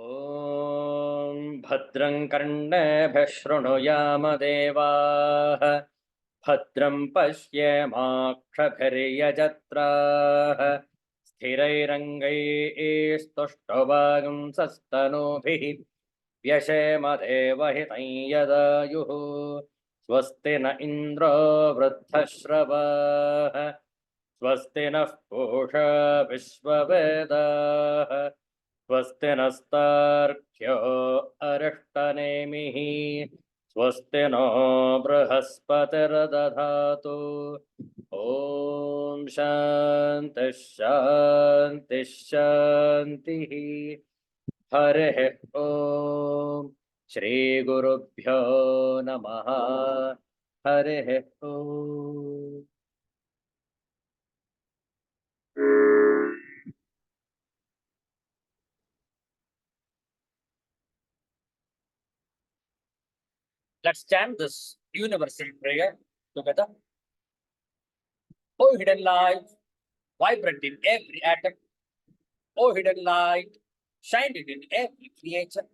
ॐ भद्रं कर्णेभिः शृणुयाम देवाः भद्रं पश्येमाक्षभिर्यजत्राः स्थिरैरङ्गैस्तुष्टुवागुंसस्तनूभिः व्यशेम देवहितं यदायुः स्वस्ति न इन्द्रो वृद्धश्रवाः स्वस्ति नः पूषा विश्ववेदाः स्वस्ति नस्तार्क्ष्यो अरिष्टनेमिः स्वस्ति नो बृहस्पतिर्दधातु ॐ शान्तिः शान्तिः शान्तिः। हरिः ॐ श्रीगुरुभ्यो नमः। हरिः ॐ। Let's chant this universal prayer together. O hidden light, vibrant in every atom. O hidden light, shining in every creature.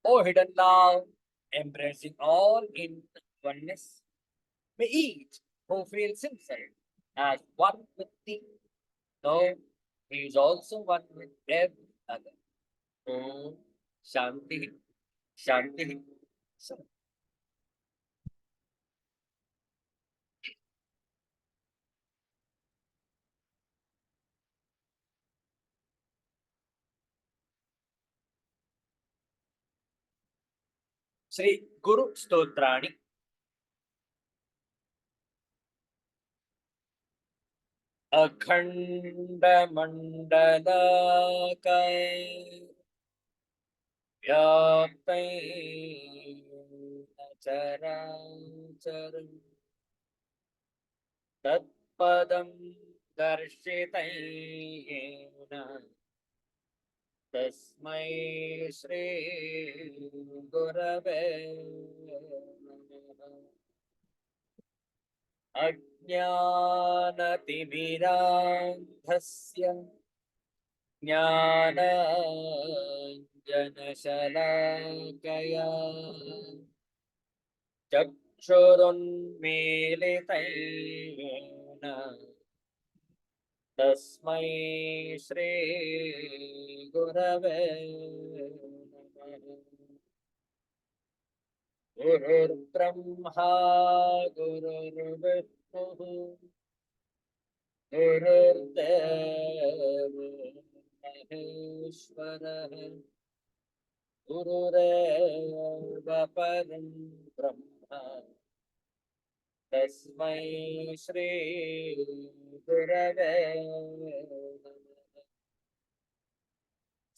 O hidden love, embracing all in oneness. May each who feels himself as one with thee know he is also one with every other. Om Shanti, Shanti, Shanti. Shri Guru Stotrani. अखंड मंडलाकार व्याप्तेन चराचरं तत्पदं दर्शितेन तस्मै श्री गुरवे नमः। अज्ञानतिमिरान्धस्य ज्ञानाञ्जनशलाकया चक्षुरुन्मीलितेन तस्मै श्री गुरवे नमः। गुरुर्ब्रह्मा गुरुर्विष्णुः गुरुर्देवो महेश्वरः गुरुरेव परं ब्रह्म तस्मै श्री गुरवे नमः।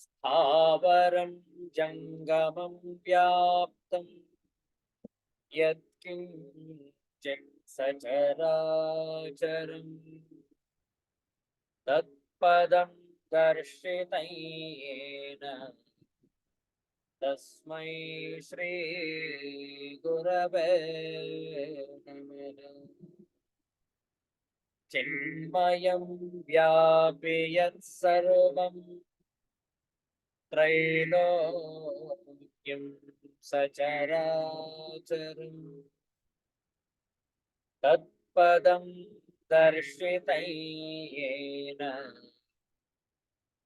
स्थावरं जङ्गमं व्याप्तं यत्किञ्चित् सचराचरं तत्पदं दर्शितेन तस्मै श्री गुरवे नमः। चिन्मयं व्यापि यत्सर्वं त्रैलोक्यं सचराचरं तत्पदं दर्शितेन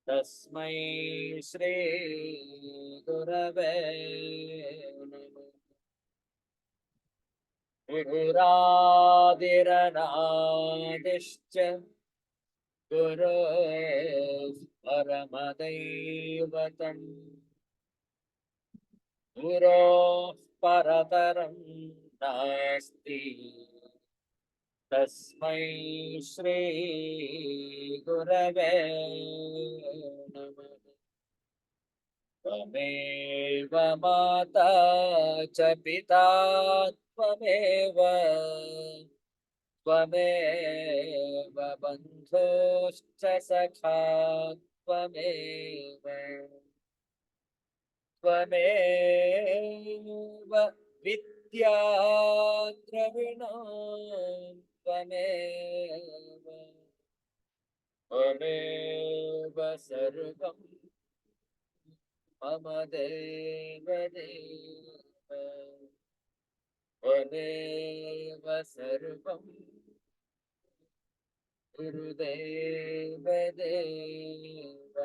तस्मै श्री गुरवे नमः। गुरुरादिरनादिश्च गुरुः परमदैवतम् गुरोः परतरं नास्ति तस्मै श्री गुरवे नमः। त्वमेव माता च पिता त्वमेव त्वमेव बन्धुश्च सखा त्वमेव त्वमेव विद्या द्रविणो त्वमेव त्वमेव सर्वं मम देवदेव त्वमेव सर्वं गुरुदेव देव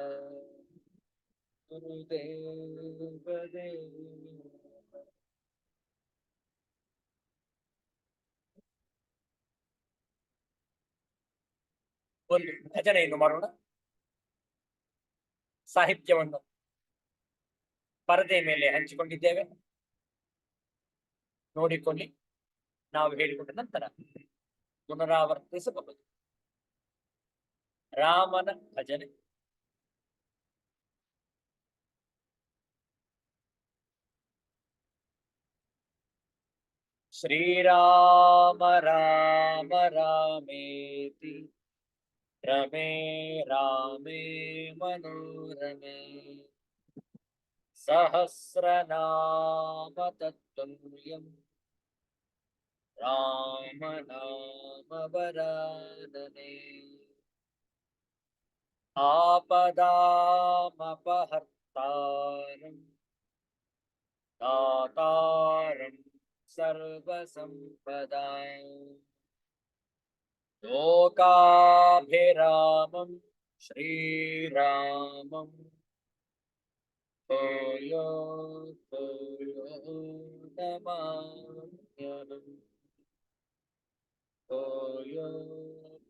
गुरुदेव देव. ಒಂದು ಭಜನೆಯನ್ನು ಮಾಡೋಣ. ಸಾಹಿತ್ಯವನ್ನು ಪರದೆ ಮೇಲೆ ಹಂಚಿಕೊಂಡಿದ್ದೇವೆ, ನೋಡಿಕೊಳ್ಳಿ. ನಾವು ಹೇಳಿಕೊಂಡ ನಂತರ ಪುನರಾವರ್ತಿಸಬಹುದು. ರಾಮನ ಭಜನೆ. ಶ್ರೀರಾಮ ರಾಮ ರಾಮೇತಿ ರಮೇ ರಾಮೇ ಮನೋರಮೇ ಸಹಸ್ರನಾಮ ತತ್ತುಲ್ಯಂ ರಾಮ ನಾಮ ವರಾನನೆ ಆಪದಾಮಪಹರ್ತಾರಂ दातारं सर्वसम्पदां लोकाभिरामं श्रीरामं भूयो भूयो नमाम्यहम् भूयो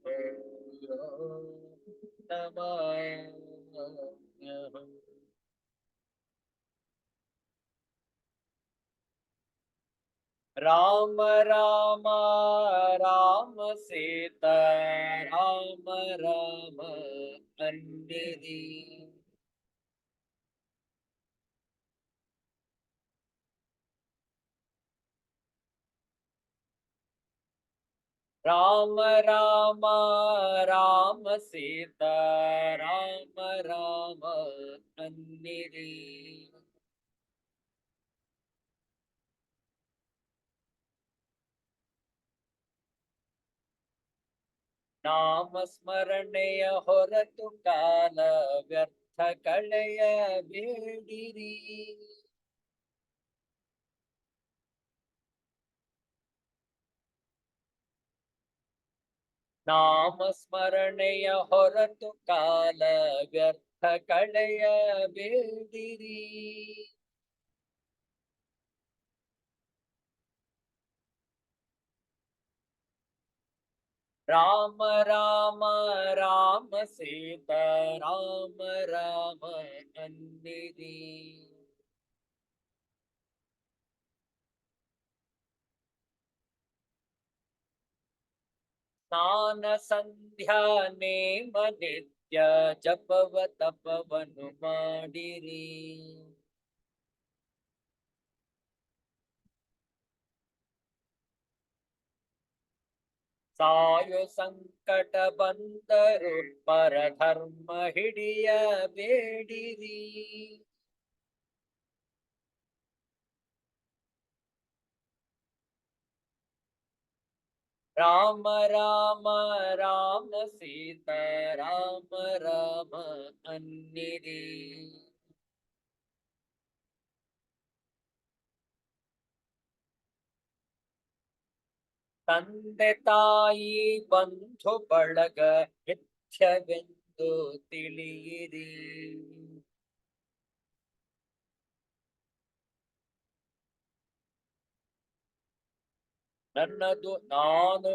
भूयो नमाम्यहम्. राम राम राम सीता राम राम अन्यदी राम राम राम सीता राम राम अन्यदी नाम स्मरणೆಯ ಹೊರತು ಕಾಲ ವ್ಯರ್ಥ ಕಳೆಯಬೇಡಿರಿ. ನಾಮ ಸ್ಮರಣೆಯ ಹೊರತು ಕಾಲ ವ್ಯರ್ಥ ಕಳೆಯಬೇಡಿರಿ. ರಾಮ ರಾಮ ರಾಮ ಸೀತಾ ರಾಮ ರಾಮ ಅನ್ನಿರಿ. ಸ್ನಾನ ಸಂಧ್ಯಾ ನೇಮ ನಿತ್ಯ ಜಪವ ತಪವನು ಮಾಡಿರಿ. ಸಾಯು ಸಂಕಟ ಬಂದರು ಪರಧರ್ಮ ಹಿಡಿಯಬೇಡಿರಿ. ರಾಮ ರಾಮ ರಾಮ ಸೀತಾ ರಾಮ ರಾಮ ಅನ್ನಿರಿ. ತಂದೆ ತಾಯಿ ಬಂಧು ಬಳಗ ಮಿಥ್ಯವೆಂದು ತಿಳಿಯಿರಿ. ನನ್ನದು ನಾನು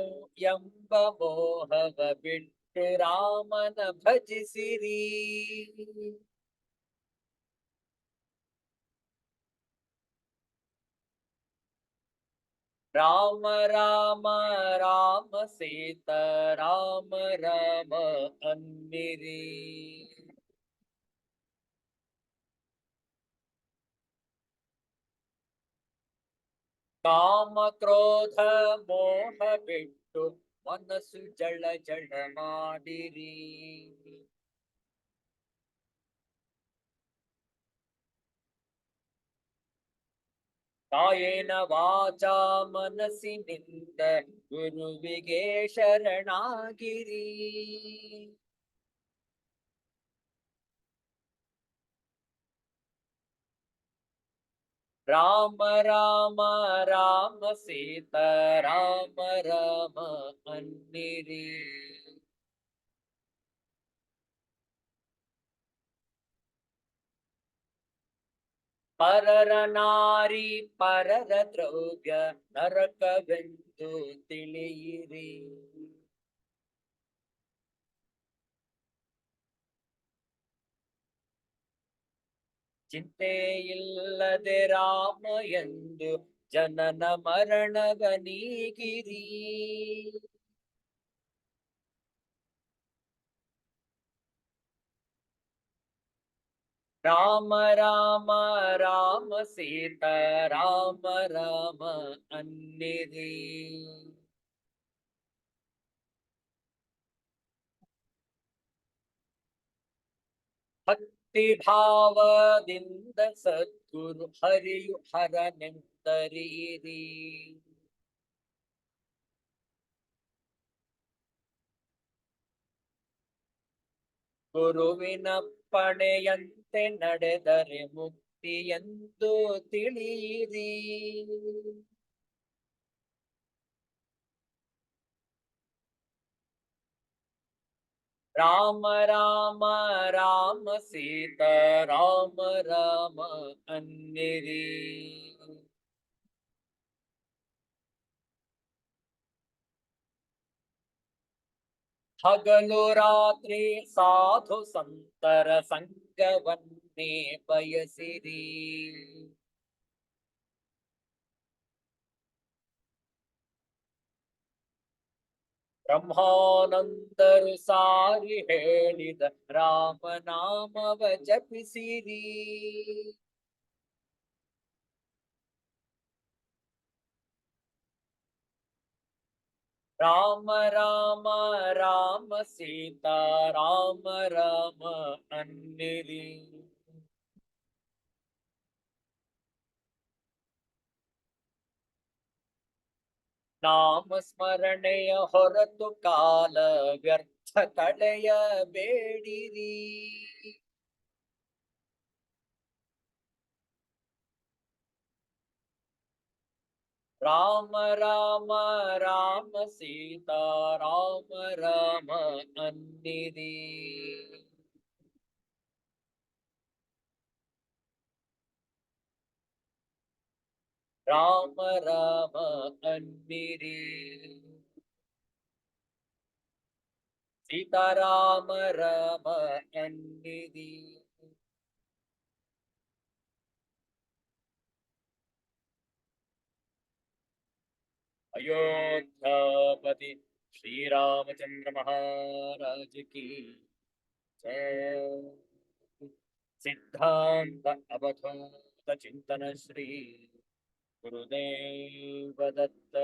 ಎಂಬ ಮೋಹವ ಬಿಟ್ಟು ರಾಮನ ಭಜಿಸಿರಿ. ರಾಮ ರಾಮ ರಾಮ ಸೀತಾ ರಾಮ ರಾಮ ಅನ್ನಿರಿ. ಕಾಮ ಕ್ರೋಧ ಮೋಹ ಬಿಟ್ಟು ಮನಸ್ಸು ಜಳ ಜಳ ಮಾಡಿರಿ. ಕಾಯೇನ ವಾಚಾ ಮನಸ್ಸಿನಿಂದ ಗುರುವಿಗೆ ಶರಣಾಗಿರಿ. ರಾಮ ರಾಮ ರಾಮ ಸೀತಾ ರಾಮ ರಾಮ ಅನ್ನಿರಿ. ಪರರ ನಾರಿ ಪರರ ದ್ರವ್ಯ ನರಕವೆಂದು ತಿಳಿಯಿರಿ. ಚಿಂತೆ ಇಲ್ಲದೆ ರಾಮ ಎಂದು ಜನನ ಮರಣವ ನೀಗಿರಿ. ರಾಮ ರಾಮ ರಾಮ ಸೀತಾ ರಾಮ ರಾಮ ಅನ್ನಿರಿ. ಭಕ್ತಿ ಭಾವದಿಂದ ಸದ್ಗುರು ಹರಿಯು ಹರನೆಂದರೀರಿ. ಗುರುವಿನಪ್ಪಣೆಯಂತೆ ನಡೆದರೆ ಮುಕ್ತಿ ಎಂದು ತಿಳಿಯಿರಿ. ರಾಮ ರಾಮ ರಾಮ ಸೀತಾ ರಾಮ ರಾಮ ಅನ್ನಿರಿ. ಹಗಲು ರಾತ್ರಿ ಸಾಧು ಸಂತರ ಸಂಗವನ್ನೇ ಬಯಸಿರಿ. ಬ್ರಹ್ಮಾನಂದರು ಸಾರಿ ಹೇಳಿದ ರಾಮನಾಮವ ಜಪಿಸಿರಿ. ರಾಮ ರಾಮ ರಾಮ ಸೀತಾ ರಾಮ ರಾಮ ಅನ್ನಿರಿ. ನಾಮ ಸ್ಮರಣೆಯ ಹೊರತು ಕಾಲ ವ್ಯರ್ಥ ಕಳೆಯಬೇಡಿರಿ. ರಾಮ ರಾಮ ರಾಮ ಸೀತಾ ರಾಮ ರಾಮ ಅನ್ನಿರಿ. ರಾಮ ರಾಮ ಅನ್ನಿರಿ. ಸೀತಾರಾಮ ರಾಮ ಅನ್ನಿರಿ. अयोध्यापति श्री रामचंद्र महाराज की जय। सिद्धांत अवधूत चिंतन श्री गुरुदेव दत्त।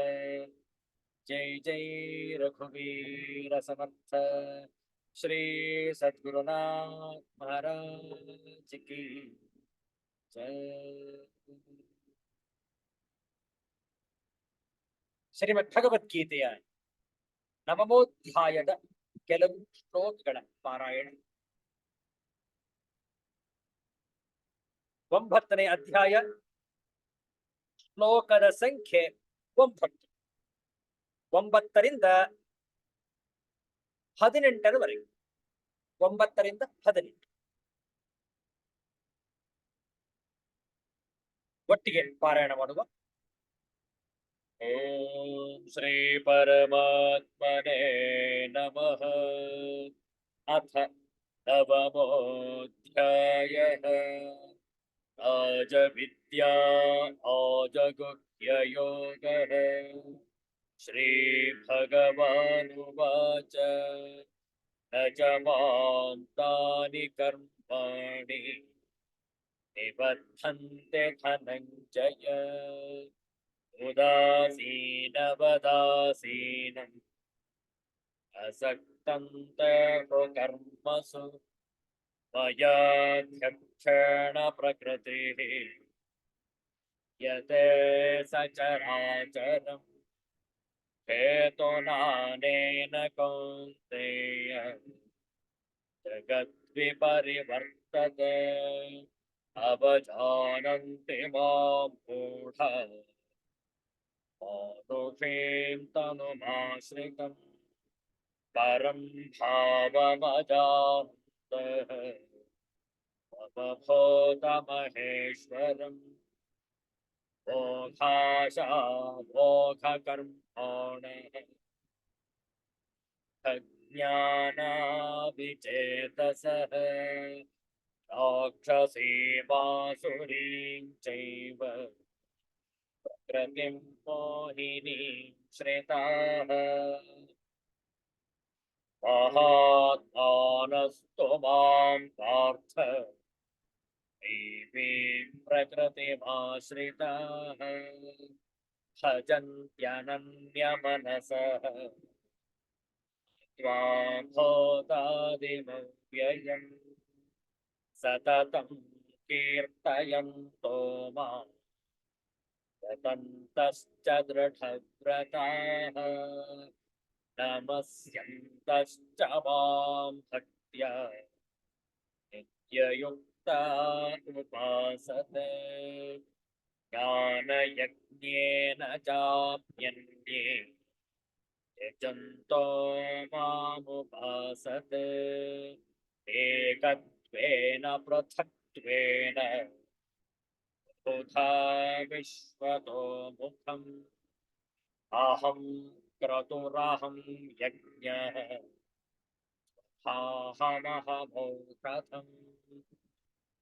जय जय रघुवीर समर्थ श्री सद्गुरुनाथ महाराज की जय। ಶ್ರೀಮದ್ ಭಗವದ್ಗೀತೆಯ ನವಮೋಧ್ಯಾಯದ ಕೆಲವು ಶ್ಲೋಕಗಳ ಪಾರಾಯಣ. 9ನೇ ಅಧ್ಯಾಯ, ಶ್ಲೋಕದ ಸಂಖ್ಯೆ 9. 9ರಿಂದ 18ರವರೆಗೆ. 9ರಿಂದ 18 ಒಟ್ಟಿಗೆ ಪಾರಾಯಣ ಮಾಡುವ. ಓಂ ಶ್ರೀ ಪರಮಾತ್ಮನೇ ನಮಃ. ಅಥ ನವಮೋಧ್ಯಾಯಃ. ರಾಜವಿದ್ಯಾ ಆಜಗುಹ್ಯಯೋಗಃ. ಶ್ರೀ ಭಗವಾನುವಾಚ ನ ಚ ಮಾಂ ತಾನಿ ಕರ್ಮಾಣಿ ನಿಬದ್ಧಂತೆ ಧನಂಜಯ. ಉದಾಸೀನವದಾಸೀನಂ ಅಸಕ್ತಂ ತೇಷು ಕರ್ಮಸು ಮಯಾಧ್ಯಕ್ಷೇಣ ಪ್ರಕೃತಿಃ ಯತೇ ಸಚರಾಚರಂ ಹೇತುನಾನೇನ ಕೌಂತೆಯ ಜಗದ್ವಿಪರಿವರ್ತತೆ. अवजानन्ति मां मूढा मानुषीं तनुमाश्रितम् परं भावमजान्तः ममभूतमहेश्वरम् मोक्षाशा मोक्षकर्माणः ज्ञानाभिचेतसः राक्षसीमासुरीं चैव प्रकृतिं मोहिनीं श्रिताः महात्मानस्तु मां पार्थ दैवीं प्रकृतिमाश्रिताः भजन्त्यनन्यमनसः त्वां भूतादिमव्ययम् सततं कीर्तयन्तो मां यतन्तश्च दृढव्रताः नमस्यन्तश्च मां भक्त्या नित्ययुक्ता उपासते ज्ञानयज्ञेन चाप्यन्ये यजन्तो मामुपासते एकत्वेन पृथक्त्वेन बुधा विश्वतो मुखम् अहं क्रतुरहं यज्ञः अहमहमौषधम्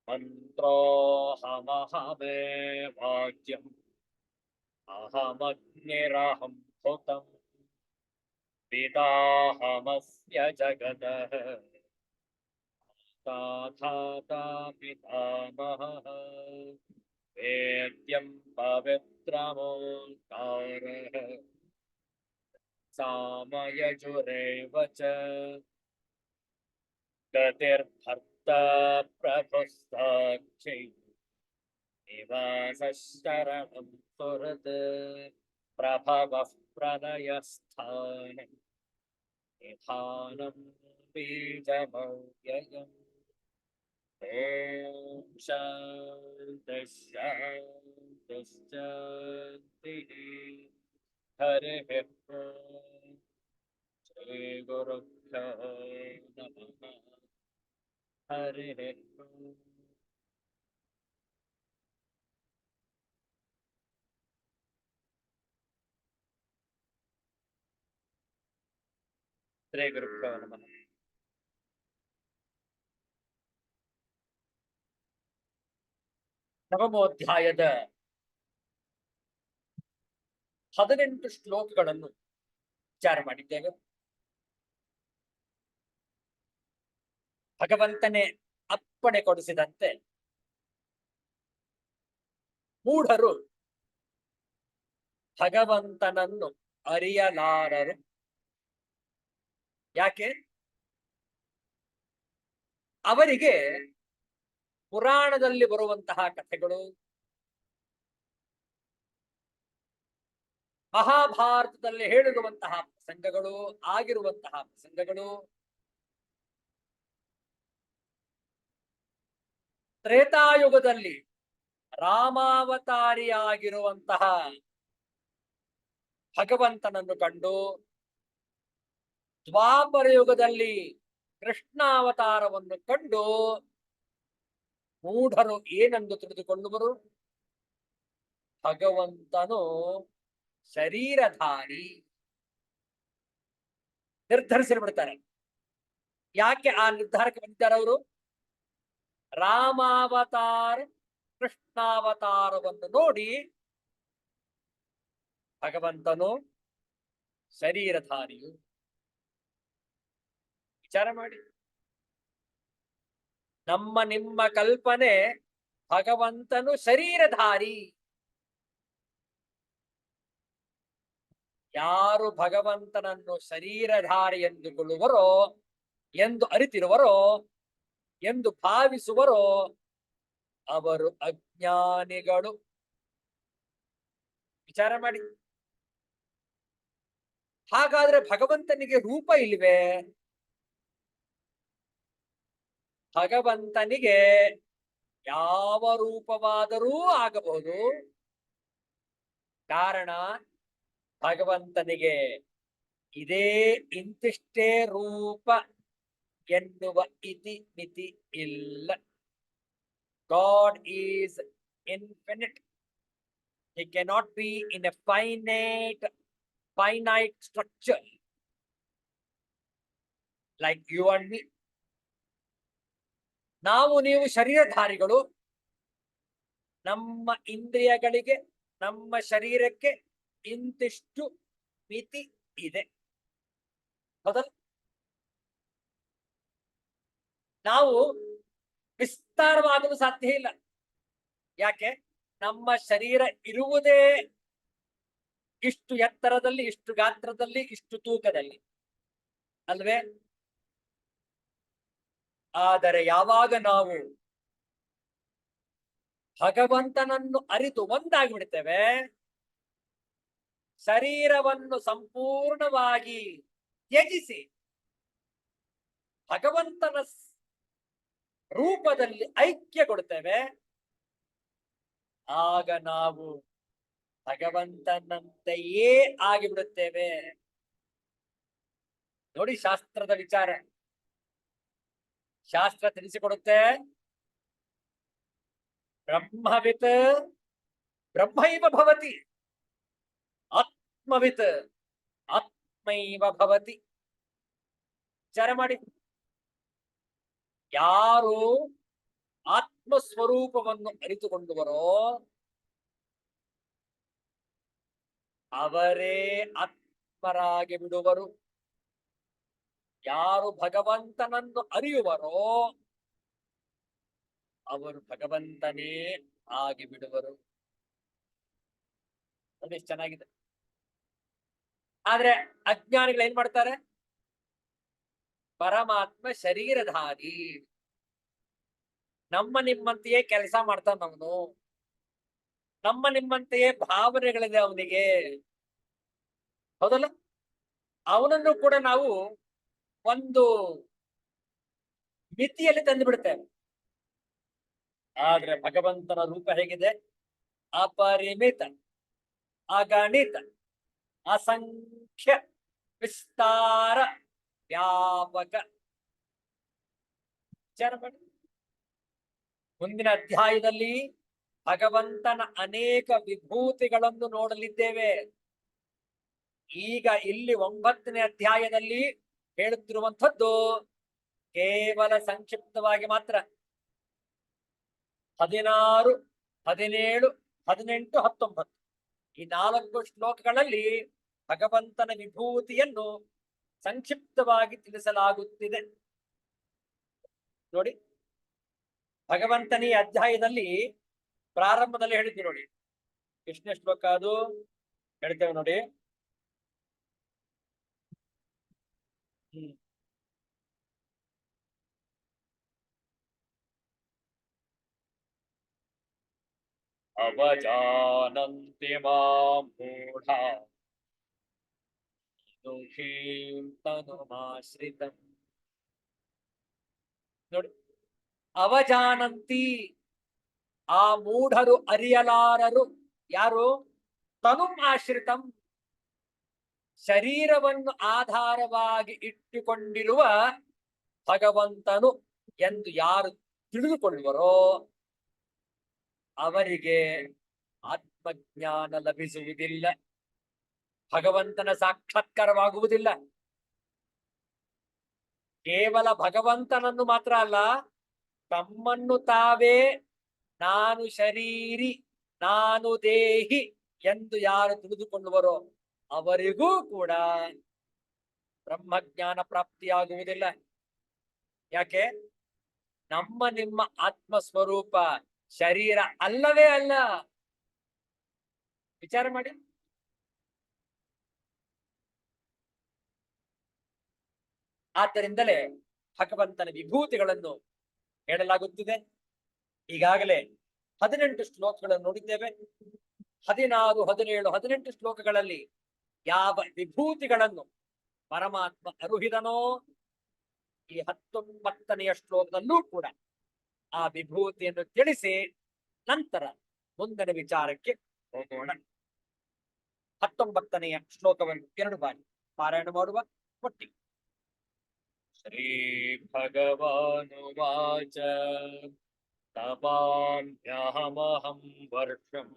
मन्त्रोऽहमहमेवाज्यम् अहमग्निरहं हुतम् पिताहमस्य जगतः धाता पितामहः वेद्यं पवित्रमोङ्कारः सामयजुरेव च गतिर्भर्ता प्रभुः साक्षी निवासः शरणं सुहृत् प्रभवः प्रलयस्थानम् निधानं बीजमव्ययम् ॐ शान्तिः शान्तिः शान्तिः हरिः ॐ श्रीगुरुभ्यो नमः हरिः ॐ श्रीगुरुभ्यो नमः ನವಮೋಧ್ಯಾಯದ 18 ಶ್ಲೋಕಗಳನ್ನು ವಿಚಾರ ಮಾಡಿದ್ದೇವೆ. ಭಗವಂತನೇ ಅಪ್ಪಣೆ ಕೊಡಿಸಿದಂತೆ ಮೂಢರು ಭಗವಂತನನ್ನು ಅರಿಯಲಾರರು. ಯಾಕೆ? ಅವರಿಗೆ ಪುರಾಣದಲ್ಲಿ ಬರುವಂತಹ ಕಥೆಗಳು, ಮಹಾಭಾರತದಲ್ಲಿ ಹೇಳಿರುವಂತಹ ಪ್ರಸಂಗಗಳು, ಆಗಿರುವಂತಹ ಪ್ರಸಂಗಗಳು, ತ್ರೇತಾಯುಗದಲ್ಲಿ ರಾಮಾವತಾರಿಯಾಗಿರುವಂತಹ ಭಗವಂತನನ್ನು ಕಂಡು, ದ್ವಾಪರ ಯುಗದಲ್ಲಿ ಕೃಷ್ಣಾವತಾರವನ್ನು ಕಂಡು ಮೂಢರು ಏನೆಂದು ತಿಳಿದುಕೊಳ್ಳುವರು? ಭಗವಂತನು ಶರೀರಧಾರಿ ನಿರ್ಧರಿಸಿಬಿಡ್ತಾರೆ. ಯಾಕೆ ಆ ನಿರ್ಧಾರಕ್ಕೆ ಬಂದಿದ್ದಾರೆ ಅವರು? ರಾಮಾವತಾರ ಕೃಷ್ಣಾವತಾರವನ್ನು ನೋಡಿ ಭಗವಂತನು ಶರೀರಧಾರಿಯು. ವಿಚಾರ ಮಾಡಿ, ನಮ್ಮ ನಿಮ್ಮ ಕಲ್ಪನೆ ಭಗವಂತನು ಶರೀರಧಾರಿ. ಯಾರು ಭಗವಂತನನ್ನು ಶರೀರಧಾರಿ ಎಂದುಕೊಳ್ಳುವರೋ, ಎಂದು ಅರಿತಿರುವರೋ, ಎಂದು ಭಾವಿಸುವರೋ ಅವರು ಅಜ್ಞಾನಿಗಳು. ವಿಚಾರ ಮಾಡಿ. ಹಾಗಾದ್ರೆ ಭಗವಂತನಿಗೆ ರೂಪ ಇಲ್ವೇ? ಭಗವಂತನಿಗೆ ಯಾವ ರೂಪವಾದರೂ ಆಗಬಹುದು. ಕಾರಣ ಭಗವಂತನಿಗೆ ಇದೇ ಇಂತಿಷ್ಟೇ ರೂಪ ಎನ್ನುವ ಇತಿ ಮಿತಿ ಇಲ್ಲ. God is infinite. He cannot be in a finite structure like you and me. ನಾವು ನೀವು ಶರೀರಧಾರಿಗಳು. ನಮ್ಮ ಇಂದ್ರಿಯಗಳಿಗೆ, ನಮ್ಮ ಶರೀರಕ್ಕೆ ಇಂತಿಷ್ಟು ಮಿತಿ ಇದೆ. ಹೌದಲ್ಲ? ನಾವು ವಿಸ್ತಾರವಾಗಲು ಸಾಧ್ಯ ಇಲ್ಲ. ಯಾಕೆ? ನಮ್ಮ ಶರೀರ ಇರುವುದೇ ಇಷ್ಟು ಎತ್ತರದಲ್ಲಿ, ಇಷ್ಟು ಗಾತ್ರದಲ್ಲಿ, ಇಷ್ಟು ತೂಕದಲ್ಲಿ ಅಲ್ವೇ? ಆದರೆ ಯಾವಾಗ ನಾವು ಭಗವಂತನನ್ನು ಅರಿತು ಒಂದಾಗಿಬಿಡ್ತೇವೆ, ಶರೀರವನ್ನು ಸಂಪೂರ್ಣವಾಗಿ ತ್ಯಜಿಸಿ ಭಗವಂತನ ರೂಪದಲ್ಲಿ ಐಕ್ಯಗೊಳ್ತೇವೆ, ಆಗ ನಾವು ಭಗವಂತನಂತೆಯೇ ಆಗಿಬಿಡುತ್ತೇವೆ. ನೋಡಿ ಶಾಸ್ತ್ರದ ವಿಚಾರ. ಶಾಸ್ತ್ರ ತಿಳಿಸಿಕೊಡುತ್ತೆ, ಬ್ರಹ್ಮವಿತ್ ಬ್ರಹ್ಮೈವ ಭವತಿ, ಆತ್ಮವಿತ್ ಆತ್ಮೈವ ಭವತಿ. ವಿಚಾರ ಮಾಡಿ, ಯಾರು ಆತ್ಮಸ್ವರೂಪವನ್ನು ಅರಿತುಕೊಂಡುವರೋ ಅವರೇ ಆತ್ಮರಾಗಿ ಬಿಡುವರು. ಯಾರು ಭಗವಂತನನ್ನು ಅರಿಯುವರೋ ಅವರು ಭಗವಂತನೇ ಆಗಿ ಬಿಡುವರು. ಎಷ್ಟು ಚೆನ್ನಾಗಿದೆ. ಆದ್ರೆ ಅಜ್ಞಾನಿಗಳು ಏನ್ ಮಾಡ್ತಾರೆ? ಪರಮಾತ್ಮ ಶರೀರಧಾರಿ, ನಮ್ಮ ನಿಮ್ಮಂತೆಯೇ ಕೆಲಸ ಮಾಡ್ತಾನವನು, ನಮ್ಮ ನಿಮ್ಮಂತೆಯೇ ಭಾವನೆಗಳಿದೆ ಅವನಿಗೆ. ಹೌದಲ್ಲ? ಅವನನ್ನು ಕೂಡ ನಾವು ಒಂದು ಮಿತಿಯಲ್ಲಿ ತಂದು ಬಿಡ್ತೇವೆ. ಆದ್ರೆ ಭಗವಂತನ ರೂಪ ಹೇಗಿದೆ? ಅಪರಿಮಿತ, ಅಗಣಿತ, ಅಸಂಖ್ಯ, ವಿಸ್ತಾರ, ವ್ಯಾಪಕ. ವಿಚಾರ ಮಾಡಿ. ಮುಂದಿನ ಅಧ್ಯಾಯದಲ್ಲಿ ಭಗವಂತನ ಅನೇಕ ವಿಭೂತಿಗಳನ್ನು ನೋಡಲಿದ್ದೇವೆ. ಈಗ ಇಲ್ಲಿ 9ನೇ ಅಧ್ಯಾಯದಲ್ಲಿ ಹೇಳುತ್ತಿರುವಂಥದ್ದು ಕೇವಲ ಸಂಕ್ಷಿಪ್ತವಾಗಿ ಮಾತ್ರ. 16, 17, 18, 19 ಈ 4 ಶ್ಲೋಕಗಳಲ್ಲಿ ಭಗವಂತನ ವಿಭೂತಿಯನ್ನು ಸಂಕ್ಷಿಪ್ತವಾಗಿ ತಿಳಿಸಲಾಗುತ್ತಿದೆ. ನೋಡಿ, ಭಗವಂತನ ಈ ಅಧ್ಯಾಯದಲ್ಲಿ ಪ್ರಾರಂಭದಲ್ಲಿ ಹೇಳಿದ್ವಿ ನೋಡಿ. ಎಷ್ಟನೇ ಶ್ಲೋಕ ಅದು ಹೇಳ್ತೇವೆ ನೋಡಿ. ಅವಜಾನಂತಿ ಮಾಂ ಮೂಢಾ ದುಃಖೀಂ ತನುಮಾಶ್ರಿತಂ. ನೋಡಿ, ಅವಜಾನಂತಿ, ಆ ಮೂಢರು ಅರಿಯಲಾರರು. ಯಾರು? ತನುಂ ಆಶ್ರಿತಂ, ಶರೀರವನ್ನು ಆಧಾರವಾಗಿ ಇಟ್ಟುಕೊಂಡಿರುವ ಭಗವಂತನು ಎಂದು ಯಾರು ತಿಳಿದುಕೊಳ್ಳುವರೋ ಅವರಿಗೆ ಆತ್ಮಜ್ಞಾನ ಲಭಿಸುವುದಿಲ್ಲ, ಭಗವಂತನ ಸಾಕ್ಷಾತ್ಕಾರವಾಗುವುದಿಲ್ಲ. ಕೇವಲ ಭಗವಂತನನ್ನು ಮಾತ್ರ ಅಲ್ಲ, ತಮ್ಮನ್ನು ತಾವೇ ನಾನು ಶರೀರಿ, ನಾನು ದೇಹಿ ಎಂದು ಯಾರು ತಿಳಿದುಕೊಳ್ಳುವರೋ ಅವರಿಗೂ ಕೂಡ ಬ್ರಹ್ಮಜ್ಞಾನ ಪ್ರಾಪ್ತಿಯಾಗುವುದಿಲ್ಲ. ಯಾಕೆ? ನಮ್ಮ ನಿಮ್ಮ ಆತ್ಮ ಸ್ವರೂಪ ಶರೀರ ಅಲ್ಲವೇ ಅಲ್ಲ. ವಿಚಾರ ಮಾಡಿ. ಆದ್ದರಿಂದಲೇ ಭಗವಂತನ ವಿಭೂತಿಗಳನ್ನು ಹೇಳಲಾಗುತ್ತಿದೆ. ಈಗಾಗಲೇ 18 ಶ್ಲೋಕಗಳನ್ನು ನೋಡಿದ್ದೇವೆ. 16, 17, 18 ಶ್ಲೋಕಗಳಲ್ಲಿ ಯಾವ ವಿಭೂತಿಗಳನ್ನು ಪರಮಾತ್ಮ ಅರುಹಿದನೋ ಈ 19ನೆಯ ಶ್ಲೋಕದಲ್ಲೂ ಕೂಡ ಆ ವಿಭೂತಿಯನ್ನು ತಿಳಿಸಿ ನಂತರ ಮುಂದಿನ ವಿಚಾರಕ್ಕೆ ಹೋಗೋಣ. 19ನೆಯ ಶ್ಲೋಕವನ್ನು 2 ಬಾರಿ ಪಾರಾಯಣ ಮಾಡುವ ಒಟ್ಟಿಗೆ. ಶ್ರೀ ಭಗವಾನುವಾಚ ತಪಾಮ್ಯಹಮಹಂ ವರ್ಷಂ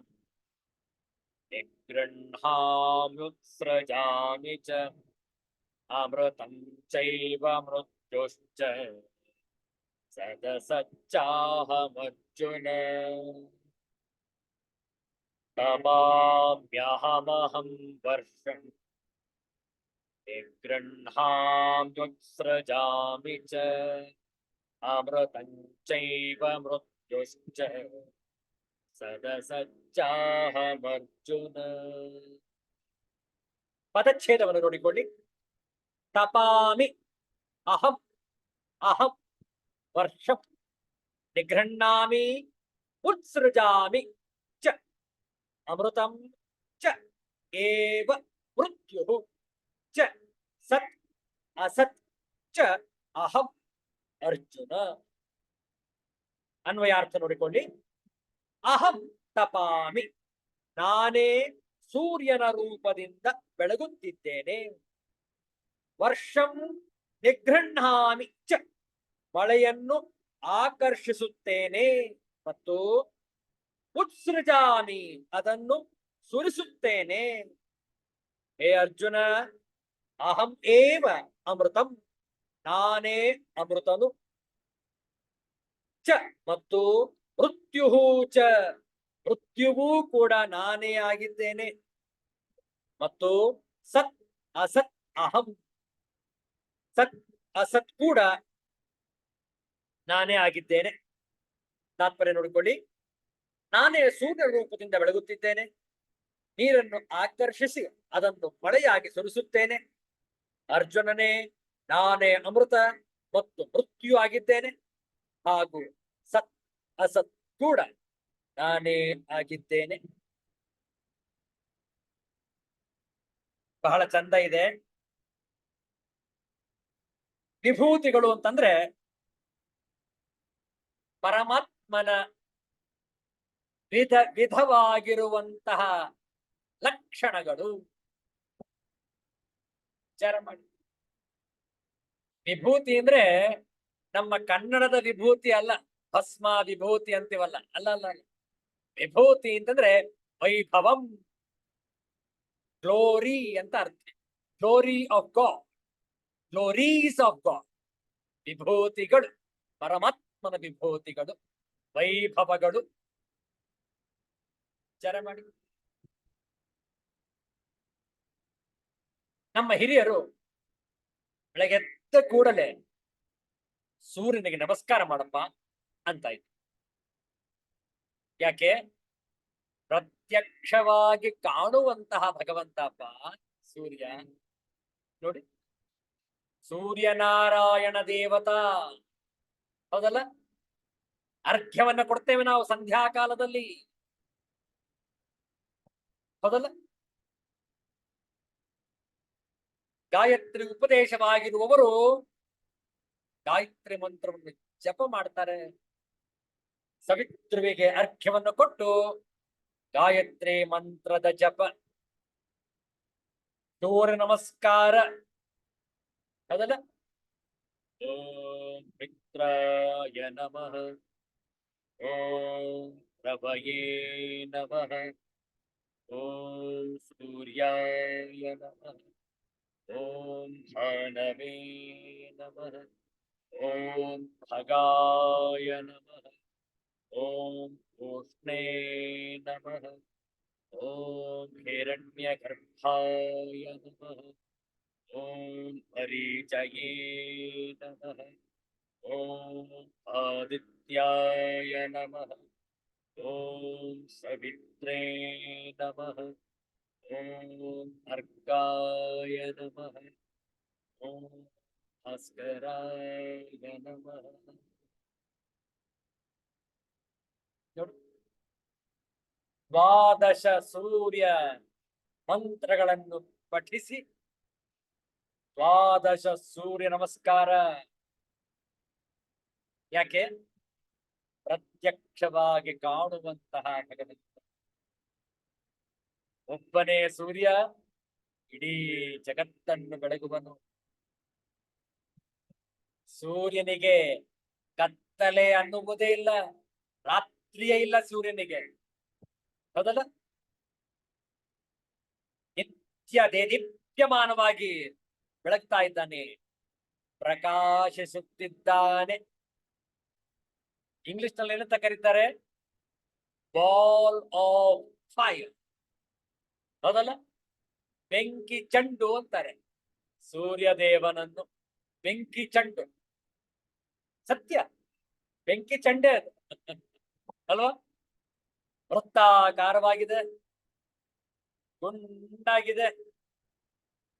ನಿಗೃಹ್ಣಾಮ್ಯುತ್ಸೃಜಾಮಿ ಚ ಅಮೃತಂ ಚೈವ ಮೃತ್ಯುಶ್ಚ ಸದಸಚ್ಚಾಹಮರ್ಜುನ. ತಪಾಮ್ಯಹಮಹಂ ವರ್ಷಂ ನಿಗೃಹ್ಣಾಮ್ಯುತ್ಸೃಜಾಮಿ ಚ ಅಮೃತಂ ಚೈವ ಮೃತ್ಯುಶ್ಚ ಸದಸಚ್ಚಾಹಮರ್ಜುನ. ಪದಚ್ಛೇದವನ್ನು ನೋಡಿಕೊಳ್ಳಿ. ತಪಾಮಿ ಅಹಂ ಅಹಂ ವರ್ಷಂ ನಿಗೃಹ್ಣಾಮಿ ಉತ್ಸೃಜಾಮಿ ಚ ಅಮೃತಂ ಚ ಏವ ಮೃತ್ಯುಃ ಚ ಸತ್ ಅಸತ್ ಚ ಅಹಂ ಅರ್ಜುನ. ಅನ್ವಯಾರ್ಥ ನೋಡಿಕೊಳ್ಳಿ. ಅಹಂ ತಪಾಮಿ, ನಾನೇ ಸೂರ್ಯನ ರೂಪದಿಂದ ಬೆಳಗುತ್ತಿದ್ದೇನೆ. ವರ್ಷಂ ನಿಗೃಹ್ಣಾಮಿ ಚ, ಮಳೆಯನ್ನು ಆಕರ್ಷಿಸುತ್ತೇನೆ. ಮತ್ತು ಉತ್ಸೃಜಾಮಿ, ಅದನ್ನು ಸುರಿಸುತ್ತೇನೆ. ಹೇ ಅರ್ಜುನ, ಅಹಂ ಏವ ಅಮೃತಂ, ನಾನೇ ಅಮೃತನು. ಚ, ಮತ್ತು ಮೃತ್ಯುಹೂ ಚ, ಮೃತ್ಯುವೂ ಕೂಡ ನಾನೇ ಆಗಿದ್ದೇನೆ. ಮತ್ತು ಸತ್ ಅಸತ್ ಅಹಂ, ಸತ್ ಅಸತ್ ಕೂಡ ನಾನೇ ಆಗಿದ್ದೇನೆ. ತಾತ್ಪರ್ಯ ನೋಡಿಕೊಳ್ಳಿ. ನಾನೇ ಸೂರ್ಯ ರೂಪದಿಂದ ಬೆಳಗುತ್ತಿದ್ದೇನೆ. ನೀರನ್ನು ಆಕರ್ಷಿಸಿ ಅದನ್ನು ಮಳೆಯಾಗಿ ಸುರಿಸುತ್ತೇನೆ. ಅರ್ಜುನನೇ, ನಾನೇ ಅಮೃತ ಮತ್ತು ಮೃತ್ಯು ಆಗಿದ್ದೇನೆ. ಹಾಗೂ ಸತ್ ಅಸತ್ ಕೂಡ ನಾನೇ ಆಗಿದ್ದೇನೆ. ಬಹಳ ಚಂದ ಇದೆ. ವಿಭೂತಿಗಳು ಅಂತಂದ್ರೆ ಪರಮಾತ್ಮನ ವಿಧವಾಗಿರುವಂತಹ ಲಕ್ಷಣಗಳು. ವಿಚಾರ ಮಾಡಿ. ವಿಭೂತಿ ಅಂದ್ರೆ ನಮ್ಮ ಕನ್ನಡದ ವಿಭೂತಿ ಅಲ್ಲ, ಭಸ್ಮ ವಿಭೂತಿ ಅಂತೀವಲ್ಲ, ಅಲ್ಲ ಅಲ್ಲ ಅಲ್ಲ. ವಿಭೂತಿ ಅಂತಂದ್ರೆ ವೈಭವಂ, ಗ್ಲೋರಿ ಅಂತ ಅರ್ಥ. Glory of God, glories of God. ವಿಭೂತಿಗಳು ಪರಮಾತ್ಮನ ವಿಭೂತಿಗಳು, ವೈಭವಗಳು. ವಿಚಾರ ಮಾಡಿ. ನಮ್ಮ ಹಿರಿಯರು ಬೆಳಗ್ಗೆದ್ದ ಕೂಡಲೇ ಸೂರ್ಯನಿಗೆ ನಮಸ್ಕಾರ ಮಾಡಪ್ಪ ಅಂತ ಇತ್ತು. ಯಾಕೆ? ಪ್ರತ್ಯಕ್ಷವಾಗಿ ಕಾಣುವಂತಹ ಭಗವಂತಪ್ಪ ಸೂರ್ಯ. ನೋಡಿ, ಸೂರ್ಯನಾರಾಯಣ ದೇವತಾ. ಹೌದಲ್ಲ? ಅರ್ಘ್ಯವನ್ನ ಕೊಡ್ತೇವೆ ನಾವು ಸಂಧ್ಯಾಕಾಲದಲ್ಲಿ. ಹೌದಲ್ಲ? ಗಾಯತ್ರಿ ಉಪದೇಶವಾಗಿರುವವರು ಗಾಯತ್ರಿ ಮಂತ್ರವನ್ನು ಜಪ ಮಾಡ್ತಾರೆ. ಸವಿತೃವಿಗೆ ಅರ್ಘ್ಯವನ್ನು ಕೊಟ್ಟು ಗಾಯತ್ರಿ ಮಂತ್ರದ ಜಪ, ಸೂರ್ಯ ನಮಸ್ಕಾರ. ಹೌದಲ್ಲ? ಓಂ ಮಿತ್ರಾಯ ನಮಃ, ಓಂ ಪ್ರಭಯೇ ನಮಃ, ಓಂ ಸೂರ್ಯಾಯ ನಮಃ, ಓಂ ಭಾನವೇ ನಮಃ, ಓಂ ಭಗಾಯ ನಮಃ, ಓಂ ಉಷ್ಣೇ ನಮಃ, ಓಂ ಹಿರಣ್ಯಗರ್ಭಾಯ ನಮಃ, ಓಂ ಮರೀಚಯೇ ನಮಃ, ಓಂ ಆದಿತ್ಯಾಯ ನಮಃ, ಓಂ ಸವಿತ್ರೇ ನಮಃ, ಓಂ ಅರ್ಕಾಯ ನಮಃ, ಓಂ ಭಾಸ್ಕರಾಯ ನಮಃ. ದ್ವಾದಶ ಸೂರ್ಯ ಮಂತ್ರಗಳನ್ನು ಪಠಿಸಿ ದ್ವಾದಶ ಸೂರ್ಯ ನಮಸ್ಕಾರ. ಯಾಕೆ? ಪ್ರತ್ಯಕ್ಷವಾಗಿ ಕಾಣುವಂತಹ ಭಗವಂತ. ಒಬ್ಬನೇ ಸೂರ್ಯ ಇಡೀ ಜಗತ್ತನ್ನು ಬೆಳಗುವನು. ಸೂರ್ಯನಿಗೆ ಕತ್ತಲೆ ಅನ್ನುವುದೇ ಇಲ್ಲ, ರಾತ್ರಿಯೇ ಇಲ್ಲ ಸೂರ್ಯನಿಗೆ. ಹೌದಲ್ಲ? ನಿತ್ಯ ದೇದೀಪ್ಯಮಾನವಾಗಿ ಬೆಳಗ್ತಾ ಇದ್ದಾನೆ, ಪ್ರಕಾಶಿಸುತ್ತಿದ್ದಾನೆ. ಇಂಗ್ಲಿಷ್ ನಲ್ಲಿ ಏನಂತ ಕರೀತಾರೆ? Ball of fire. ಹೌದಲ್ಲ? ಬೆಂಕಿ ಚೆಂಡು ಅಂತಾರೆ ಸೂರ್ಯ ದೇವನನ್ನು. ಬೆಂಕಿ ಚೆಂಡು, ಸತ್ಯ, ಬೆಂಕಿ ಚೆಂಡೆ ಅದು ಅಲ್ವಾ? ವೃತ್ತಾಕಾರವಾಗಿದೆ, ಗುಂಡಾಗಿದೆ,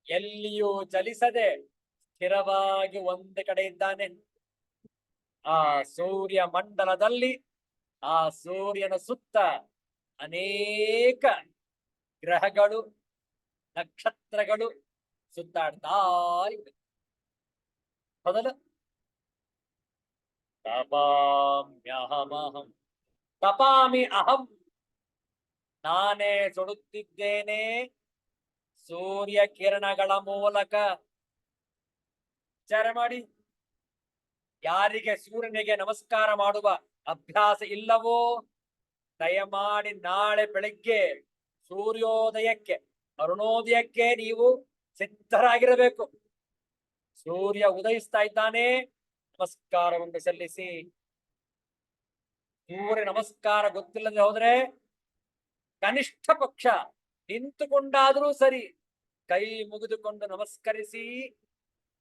ಎಲ್ಲಿಯೂ ಚಲಿಸದೆ ಸ್ಥಿರವಾಗಿ ಒಂದು ಕಡೆ ಇದ್ದಾನೆ. ಆ ಸೂರ್ಯ ಮಂಡಲದಲ್ಲಿ ಆ ಸೂರ್ಯನ ಸುತ್ತ ಅನೇಕ ಗ್ರಹಗಳು, ನಕ್ಷತ್ರಗಳು ಸುತ್ತಾಡ್ತಾ ಇವೆ. ಹೌದಲ್ಲ? ತಪಾಮ್ಯಹಮಹಂ, ತಪಾಮಿ ಅಹಂ, ನಾನೇ ಸುಡುತ್ತಿದ್ದೇನೆ ಸೂರ್ಯ ಕಿರಣಗಳ ಮೂಲಕ. ವಿಚಾರ ಮಾಡಿ, ಯಾರಿಗೆ ಸೂರ್ಯನಿಗೆ ನಮಸ್ಕಾರ ಮಾಡುವ ಅಭ್ಯಾಸ ಇಲ್ಲವೋ ದಯಮಾಡಿ ನಾಳೆ ಬೆಳಿಗ್ಗೆ ಸೂರ್ಯೋದಯಕ್ಕೆ, ಅರುಣೋದಯಕ್ಕೆ ನೀವು ಸಿದ್ಧರಾಗಿರಬೇಕು. ಸೂರ್ಯ ಉದಯಿಸ್ತಾ ಇದ್ದಾನೆ, ನಮಸ್ಕಾರವನ್ನು ಸಲ್ಲಿಸಿ. ಸೂರ್ಯ ನಮಸ್ಕಾರ ಗೊತ್ತಿಲ್ಲದೆ ಹೋದ್ರೆ ಕನಿಷ್ಠ ಪಕ್ಷ ನಿಂತುಕೊಂಡಾದರೂ ಸರಿ ಕೈ ಮುಗಿದುಕೊಂಡು ನಮಸ್ಕರಿಸಿ,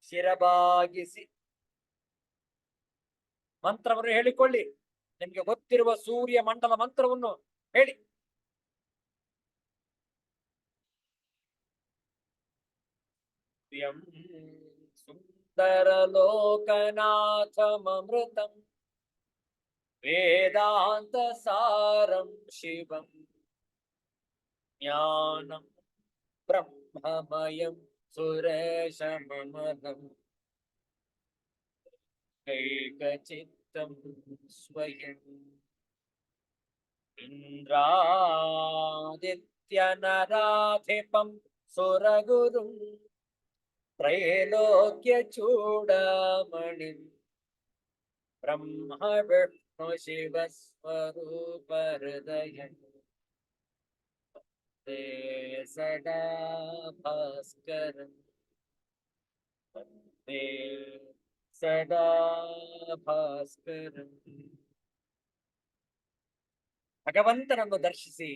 ಶಿರಬಾಗಿಸಿ. ಮಂತ್ರವನ್ನು ಹೇಳಿಕೊಳ್ಳಿ, ನಿಮ್ಗೆ ಗೊತ್ತಿರುವ ಸೂರ್ಯ ಮಂಡಲ ಮಂತ್ರವನ್ನು ಹೇಳಿ. ಸುಂದರ ಲೋಕನಾಥಮೃತಂ ವೇದಾಂತ ಸಾರಂ ಶಿವಂ ಜ್ಞಾನಂ ಬ್ರಹ್ಮಮಯಂ ಸುರೇಶಮಮಲಂ ಏಕಚಿತ್ತಂ ಸ್ವಯಂ ಇಂದ್ರಾದಿತ್ಯನರಾಧಿಪಂ ಸುರಗುರುಂ ತ್ರೈಲೋಕ್ಯ ಚೂಡಾಮಣಿಂ ಬ್ರಹ್ಮ ವಿಷ್ಣು ಶಿವ ಸ್ವರೂಪ ಹೃದಯಂ ಸದಾ ಭಾಸ್ಕರಂ ವಂದೇ ಸದಾ ಭಾಸ್ಕರಂ. ಭಗವಂತನನ್ನು ದರ್ಶಿಸಿ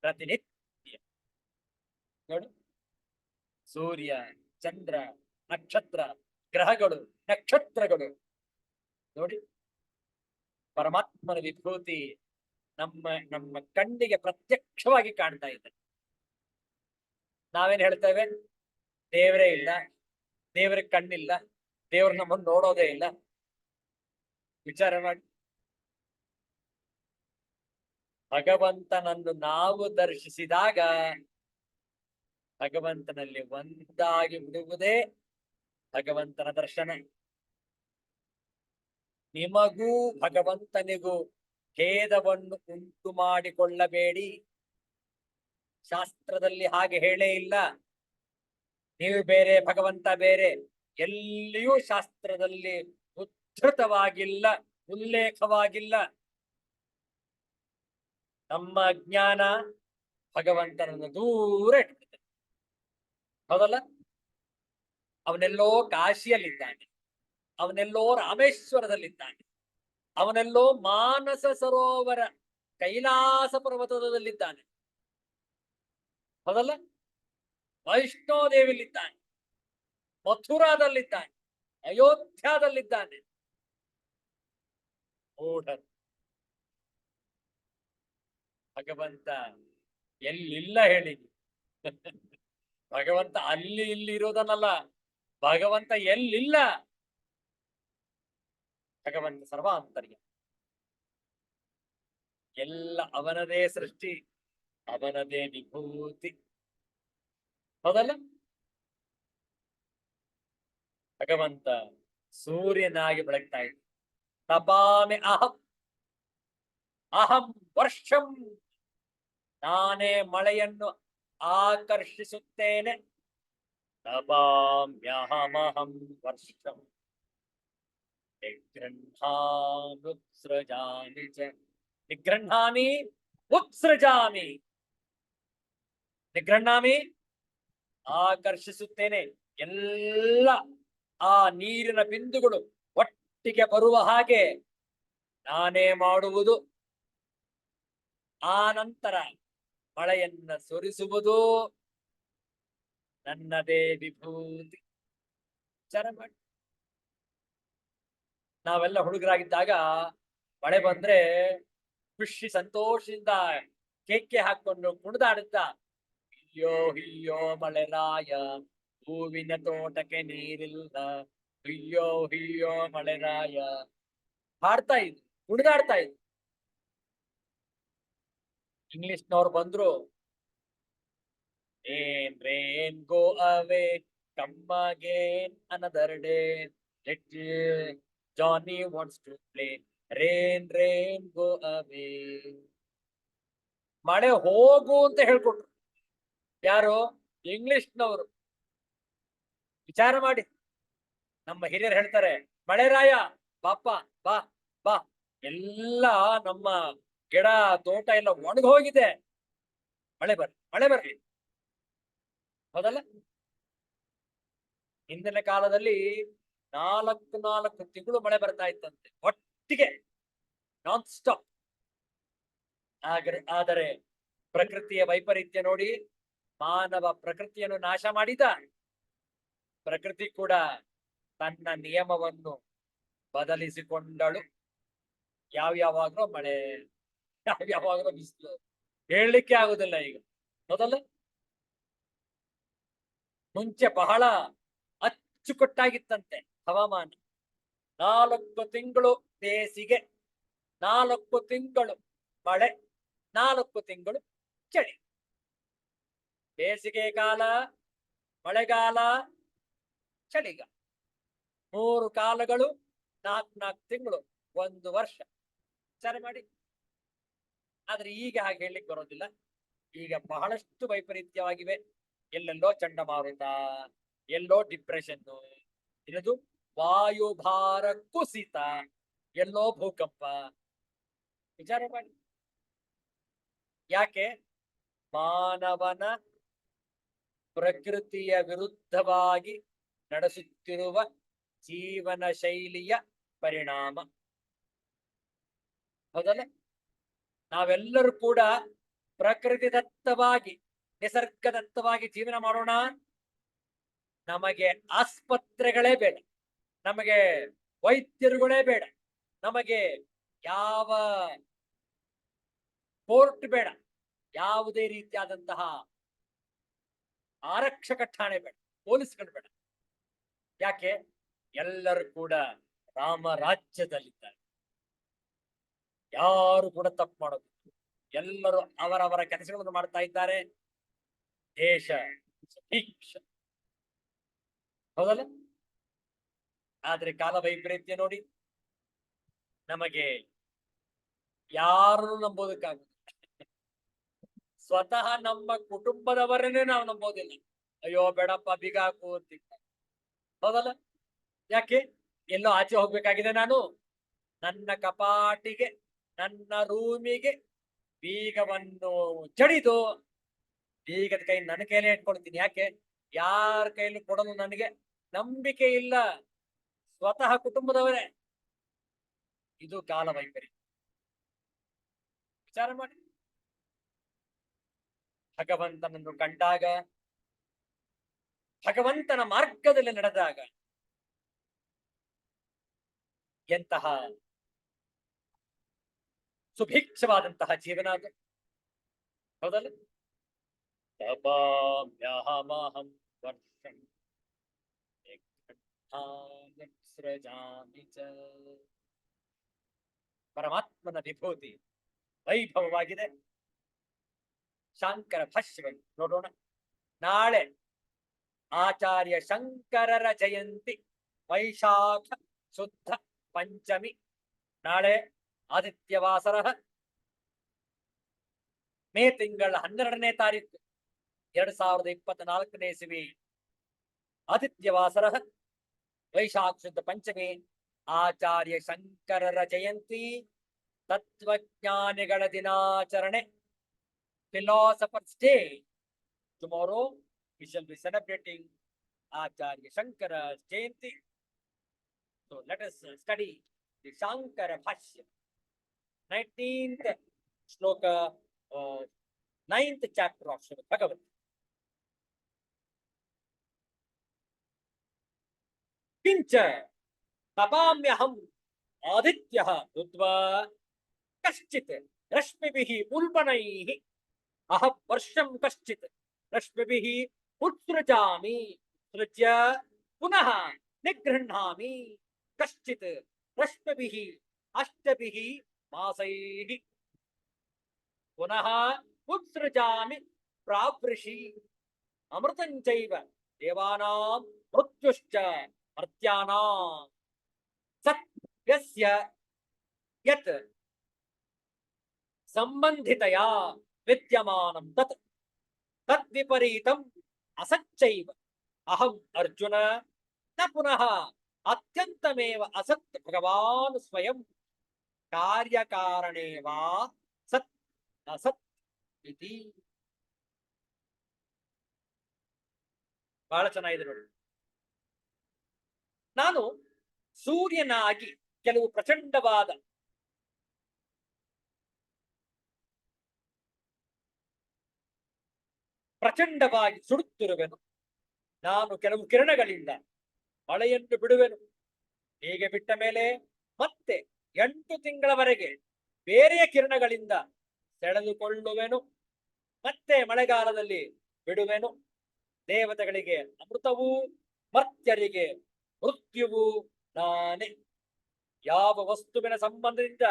ಪ್ರತಿನಿತ್ಯ. ನೋಡು, ಸೂರ್ಯ, ಚಂದ್ರ, ನಕ್ಷತ್ರ, ಗ್ರಹಗಳು, ನಕ್ಷತ್ರಗಳು ನೋಡಿ, ಪರಮಾತ್ಮನ ವಿಭೂತಿ ನಮ್ಮ ನಮ್ಮ ಕಣ್ಣಿಗೆ ಪ್ರತ್ಯಕ್ಷವಾಗಿ ಕಾಣ್ತಾ ಇದೆ. ನಾವೇನ್ ಹೇಳ್ತೇವೆ? ದೇವರೇ ಇಲ್ಲ, ದೇವರಿಗೆ ಕಣ್ಣಿಲ್ಲ, ದೇವರು ನಮ್ಮನ್ನು ನೋಡೋದೇ ಇಲ್ಲ. ವಿಚಾರ ಮಾಡಿ, ಭಗವಂತನನ್ನು ನಾವು ದರ್ಶಿಸಿದಾಗ ಭಗವಂತನಲ್ಲಿ ಒಂದಾಗಿ ಬಿಡುವುದೇ ಭಗವಂತನ ದರ್ಶನ. ನಿಮಗೂ ಭಗವಂತನಿಗೂ ಭೇದವನ್ನು ಉಂಟು ಮಾಡಿಕೊಳ್ಳಬೇಡಿ. ಶಾಸ್ತ್ರದಲ್ಲಿ ಹಾಗೆ ಹೇಳೇ ಇಲ್ಲ. ನೀವು ಬೇರೆ, ಭಗವಂತ ಬೇರೆ, ಎಲ್ಲಿಯೂ ಶಾಸ್ತ್ರದಲ್ಲಿ ಉದ್ಧೃತವಾಗಿಲ್ಲ, ಉಲ್ಲೇಖವಾಗಿಲ್ಲ. ನಮ್ಮ ಜ್ಞಾನ ಭಗವಂತನನ್ನು ದೂರ ಇಟ್ಬಿಡುತ್ತೆ. ಹೌದಲ್ಲ? ಅವನೆಲ್ಲೋ ಕಾಶಿಯಲ್ಲಿದ್ದಾನೆ, ಅವನೆಲ್ಲೋ ರಾಮೇಶ್ವರದಲ್ಲಿದ್ದಾನೆ, ಅವನೆಲ್ಲೋ ಮಾನಸ ಸರೋವರ ಕೈಲಾಸ ಪರ್ವತದಲ್ಲಿದ್ದಾನೆ. ಹೌದಲ್ಲ? ವೈಷ್ಣೋದೇವಿಲಿದ್ದಾನೆ, ಮಥುರಾದಲ್ಲಿದ್ದಾನೆ, ಅಯೋಧ್ಯಾದಲ್ಲಿದ್ದಾನೆ. ಮೂಢರು ಭಗವಂತ ಎಲ್ಲಿಲ್ಲ ಹೇಳಿ. ಭಗವಂತ ಅಲ್ಲಿ ಇಲ್ಲಿ ಇರೋದನ್ನಲ್ಲ, ಭಗವಂತ ಎಲ್ಲಿಲ್ಲ. ಭಗವಂತ ಸರ್ವಾಂತರ್ಯ, ಎಲ್ಲ ಅವನದೇ ಸೃಷ್ಟಿ, ಅವನದೇ ವಿಭೂತಿ. ಹೌದಲ್ಲ? ಭಗವಂತ ಸೂರ್ಯನಾಗಿ ಬೆಳಗ್ತಾ ಇದ್ದ. ತಪಾಮಿ ಅಹಂ, ಅಹಂ ವರ್ಷಂ, ನಾನೇ ಮಳೆಯನ್ನು ಆಕರ್ಷಿಸುತ್ತೇನೆ. ತಪಾಮ್ಯಹಮಹಂ ವರ್ಷಂ ನಿಗೃಹಾಮುತ್ಸೃಜಾಮಿ ಚ. ನಿಗೃಹಾಮಿ ಉತ್ಸೃಜಾಮಿ. ನಿಗೃಹಾಮಿ ಆಕರ್ಷಿಸುತ್ತೇನೆ. ಎಲ್ಲ ಆ ನೀರಿನ ಬಿಂದುಗಳು ಒಟ್ಟಿಗೆ ಬರುವ ಹಾಗೆ ನಾನೇ ಮಾಡುವುದು. ಆ ನಂತರ ಮಳೆಯನ್ನ ಸುರಿಸುವುದು ನನ್ನದೇ ವಿಭೂತಿ. ವಿಚಾರ ಮಾಡಿ, ನಾವೆಲ್ಲ ಹುಡುಗರಾಗಿದ್ದಾಗ ಮಳೆ ಬಂದ್ರೆ ಖುಷಿ ಸಂತೋಷದಿಂದ ಕೇಕೆ ಹಾಕೊಂಡು ಕುಣಿದಾಡುತ್ತ, ಅಯ್ಯೋ ಅಯ್ಯೋ ಮಳೆರಾಯ, ಹೂವಿನ ತೋಟಕ್ಕೆ ನೀರಿಲ್ಲ, ಅಯ್ಯೋ ಅಯ್ಯೋ ಮಳೆರಾಯ ಹಾಡ್ತಾ ಇದ್ರು, ಕುಣಿದಾಡ್ತಾ ಇದ್ರು. ಇಂಗ್ಲಿಷ್ನವ್ರು ಬಂದ್ರು, ಏನ್ rain go away come again another day, let Johnny wants to play, rain rain go away. ಮಳೆ ಹೋಗು ಅಂತ ಹೇಳ್ಕೊಟ್ರು. ಯಾರು? ಇಂಗ್ಲಿಷ್ನವರು. ವಿಚಾರ ಮಾಡಿ, ನಮ್ಮ ಹಿರಿಯರು ಹೇಳ್ತಾರೆ, ಮಳೆರಾಯ ಬಾಪ ಬಾ ಬಾ, ಎಲ್ಲ ನಮ್ಮ ಗಿಡ ತೋಟ ಎಲ್ಲ ಒಣಗಿ ಹೋಗಿದೆ, ಮಳೆ ಬರ್ಲಿ ಮಳೆ ಬರ್ಲಿ. ಹೌದಲ್ಲ? ಹಿಂದಿನ ಕಾಲದಲ್ಲಿ 4 ತಿಂಗಳು ಮಳೆ ಬರ್ತಾ ಇತ್ತಂತೆ ಒಟ್ಟಿಗೆ, ನಾನ್ ಸ್ಟಾಪ್. ಆದರೆ ಪ್ರಕೃತಿಯ ವೈಪರೀತ್ಯ ನೋಡಿ, ಮಾನವ ಪ್ರಕೃತಿಯನ್ನು ನಾಶ ಮಾಡಿದ. ಪ್ರಕೃತಿ ಕೂಡ ತನ್ನ ನಿಯಮವನ್ನು ಬದಲಿಸಿಕೊಂಡಳು. ಯಾವಾಗ್ಲೂ ಮಳೆ, ಯಾವಾಗ್ಲೂ ಬಿಸಿಲು, ಹೇಳಲಿಕ್ಕೆ ಆಗುದಿಲ್ಲ ಈಗ. ಹೌದಲ್ಲ? ಮುಂಚೆ ಬಹಳ ಅಚ್ಚುಕಟ್ಟಾಗಿತ್ತಂತೆ ಹವಾಮಾನ. 4 ತಿಂಗಳು ಬೇಸಿಗೆ, 4 ತಿಂಗಳು ಮಳೆ, 4 ತಿಂಗಳು ಚಳಿ. ಬೇಸಿಗೆ ಕಾಲ, ಮಳೆಗಾಲ, ಚಳಿಗಾಲ, 3 ಕಾಲಗಳು, 4 ತಿಂಗಳು, 1 ವರ್ಷ. ವಿಚಾರ ಮಾಡಿ. ಆದ್ರೆ ಈಗ ಹಾಗೆ ಹೇಳಲಿಕ್ಕೆ ಬರೋದಿಲ್ಲ. ಈಗ ಬಹಳಷ್ಟು ವೈಪರೀತ್ಯವಾಗಿವೆ. ಎಲ್ಲೆಲ್ಲೋ ಚಂಡಮಾರುತ, ಎಲ್ಲೋ ಡಿಪ್ರೆಷನ್, ಇರೋದು ವಾಯುಭಾರ ಕುಸಿತ, ಎಲ್ಲೋ ಭೂಕಂಪ. ವಿಚಾರ ಮಾಡಿ. ಯಾಕೆ? ಮಾನವನ ಪ್ರಕೃತಿಯ ವಿರುದ್ಧವಾಗಿ ನಡೆಸುತ್ತಿರುವ ಜೀವನ ಶೈಲಿಯ ಪರಿಣಾಮ. ಹೌದಲ್ಲ? ನಾವೆಲ್ಲರೂ ಕೂಡ ಪ್ರಕೃತಿ ದತ್ತವಾಗಿ, ನಿಸರ್ಗದತ್ತವಾಗಿ ಜೀವನ ಮಾಡೋಣ. ನಮಗೆ ಆಸ್ಪತ್ರೆಗಳೇ ಬೇಡ, ನಮಗೆ ವೈದ್ಯರುಗಳೇ ಬೇಡ, ನಮಗೆ ಯಾವ ಕೋರ್ಟ್ ಬೇಡ, ಯಾವುದೇ ರೀತಿಯಾದಂತಹ ಆರಕ್ಷಕ ಠಾಣೆ ಬೇಡ, ಪೊಲೀಸ್ಗಳು ಬೇಡ. ಯಾಕೆ? ಎಲ್ಲರೂ ಕೂಡ ರಾಮರಾಜ್ಯದಲ್ಲಿದ್ದಾರೆ. ಯಾರು ಕೂಡ ತಪ್ಪು ಮಾಡೋದು, ಎಲ್ಲರೂ ಅವರವರ ಕೆಲಸಗಳನ್ನು ಮಾಡ್ತಾ ಇದ್ದಾರೆ. ದೇಶ ಸುಭಿಕ್ಷ. ಹೌದಲ್ಲ? ಆದ್ರೆ ಕಾಲ ವೈಪರೀತ್ಯ ನೋಡಿ, ನಮಗೆ ಯಾರು ನಂಬೋದಕ್ಕಾಗುದಿಲ್ಲ. ಸ್ವತಃ ನಮ್ಮ ಕುಟುಂಬದವರನ್ನೇ ನಾವು ನಂಬೋದಿಲ್ಲ. ಅಯ್ಯೋ ಬೇಡಪ್ಪ ಬೀಗ ಹಾಕು ಅಂತ. ಹೌದಲ್ಲ? ಯಾಕೆ? ಎಲ್ಲೋ ಆಚೆ ಹೋಗ್ಬೇಕಾಗಿದೆ, ನಾನು ನನ್ನ ಕಪಾಟಿಗೆ, ನನ್ನ ರೂಮಿಗೆ ಬೀಗವನ್ನು ಜಡಿದು ಬೀಗದ ಕೈ ನನ್ನ ಕೈಲೇ ಇಟ್ಕೊಳ್ತೀನಿ. ಯಾಕೆ? ಯಾರ ಕೈಲಿ ಕೊಡಲು ನನಗೆ ನಂಬಿಕೆ ಇಲ್ಲ. ಸ್ವತಃ ಕುಟುಂಬದವರೇ. ಇದು ಕಾಲ ವೈಪರೀತ್ಯ. ವಿಚಾರ ಮಾಡಿ. ಭಗವಂತನನ್ನು ಕಂಡಾಗ, ಭಗವಂತನ ಮಾರ್ಗದಲ್ಲಿ ನಡೆದಾಗ ಎಂತಹ ಸುಭಿಕ್ಷವಾದಂತಹ ಜೀವನ ಅದು. ಹೌದಲ್ಲ? ತಪಾಮ್ಯಹಮಹಂ ವರ್ಷಂ ಸೃಜಾಮಿ ಚ. ಪರಮಾತ್ಮನ ವಿಭೂತಿ ವೈಭವವಾಗಿದೆ. ಶಾಂಕರ ಭಾಷ್ಯವನ್ನು ನೋಡೋಣ. ನಾಳೆ ಆಚಾರ್ಯ ಶಂಕರರ ಜಯಂತಿ, ವೈಶಾಖ ಶುದ್ಧ ಪಂಚಮಿ. ನಾಳೆ ಆದಿತ್ಯವಾಸರ ಮೇ ತಿಂಗಳ 12ನೇ ತಾರೀಕು 2024ನೇ ಇಸವಿ ಆದಿತ್ಯವಾಸರ ವೈಶಾಖ ಶುದ್ಧ ಪಂಚಮಿ ಆಚಾರ್ಯ ಶಂಕರರ ಜಯಂತಿ ತತ್ವಜ್ಞಾನಿಗಳ ದಿನಾಚರಣೆ philosophers day. Tomorrow we shall be celebrating Acharya Shankara's Jayanti. So let us study the Shankara Bhashya, 19th shloka of 9th chapter of Srimad Bhagavad. Kincha tapamyaham adityah udva kaschit rashmibihi ulpanaihi aham varsham kaschit rashmibihi उत्सृजामि सृज्य पुनः निगृह्णामि कश्चित् रश्मिभिः अष्टभिः मासैः पुनः उत्सृजामि प्रावृषि अमृतं चैव देवानां मृत्युश्च मर्त्यानां सत् यस्य यत् सम्बन्धितया विद्यमानं तत् तद्विपरीतम् असच्चैव अहम अर्जुन न पुनः अत्यंतमेव असत् भगवान स्वयं कार्यकारणे वा सत् असत् इति. ಬಹಳ ಚೆನ್ನಾಗಿದೆ ನೋಡಿ. ನಾನು ಸೂರ್ಯನಾಗಿ ಕೆಲವು ಪ್ರಚಂಡವಾಗಿ ಸುಡುತ್ತಿರುವೆನು. ನಾನು ಕೆಲವು ಕಿರಣಗಳಿಂದ ಮಳೆಯನ್ನು ಬಿಡುವೆನು. ಹೀಗೆ ಬಿಟ್ಟ ಮೇಲೆ ಮತ್ತೆ 8 ತಿಂಗಳವರೆಗೆ ಬೇರೆಯ ಕಿರಣಗಳಿಂದ ಸೆಳೆದುಕೊಳ್ಳುವೆನು. ಮತ್ತೆ ಮಳೆಗಾಲದಲ್ಲಿ ಬಿಡುವೆನು. ದೇವತೆಗಳಿಗೆ ಅಮೃತವೂ ಮರ್ತ್ಯರಿಗೆ ಮೃತ್ಯುವು ನಾನೇ. ಯಾವ ವಸ್ತುವಿನ ಸಂಬಂಧದಿಂದ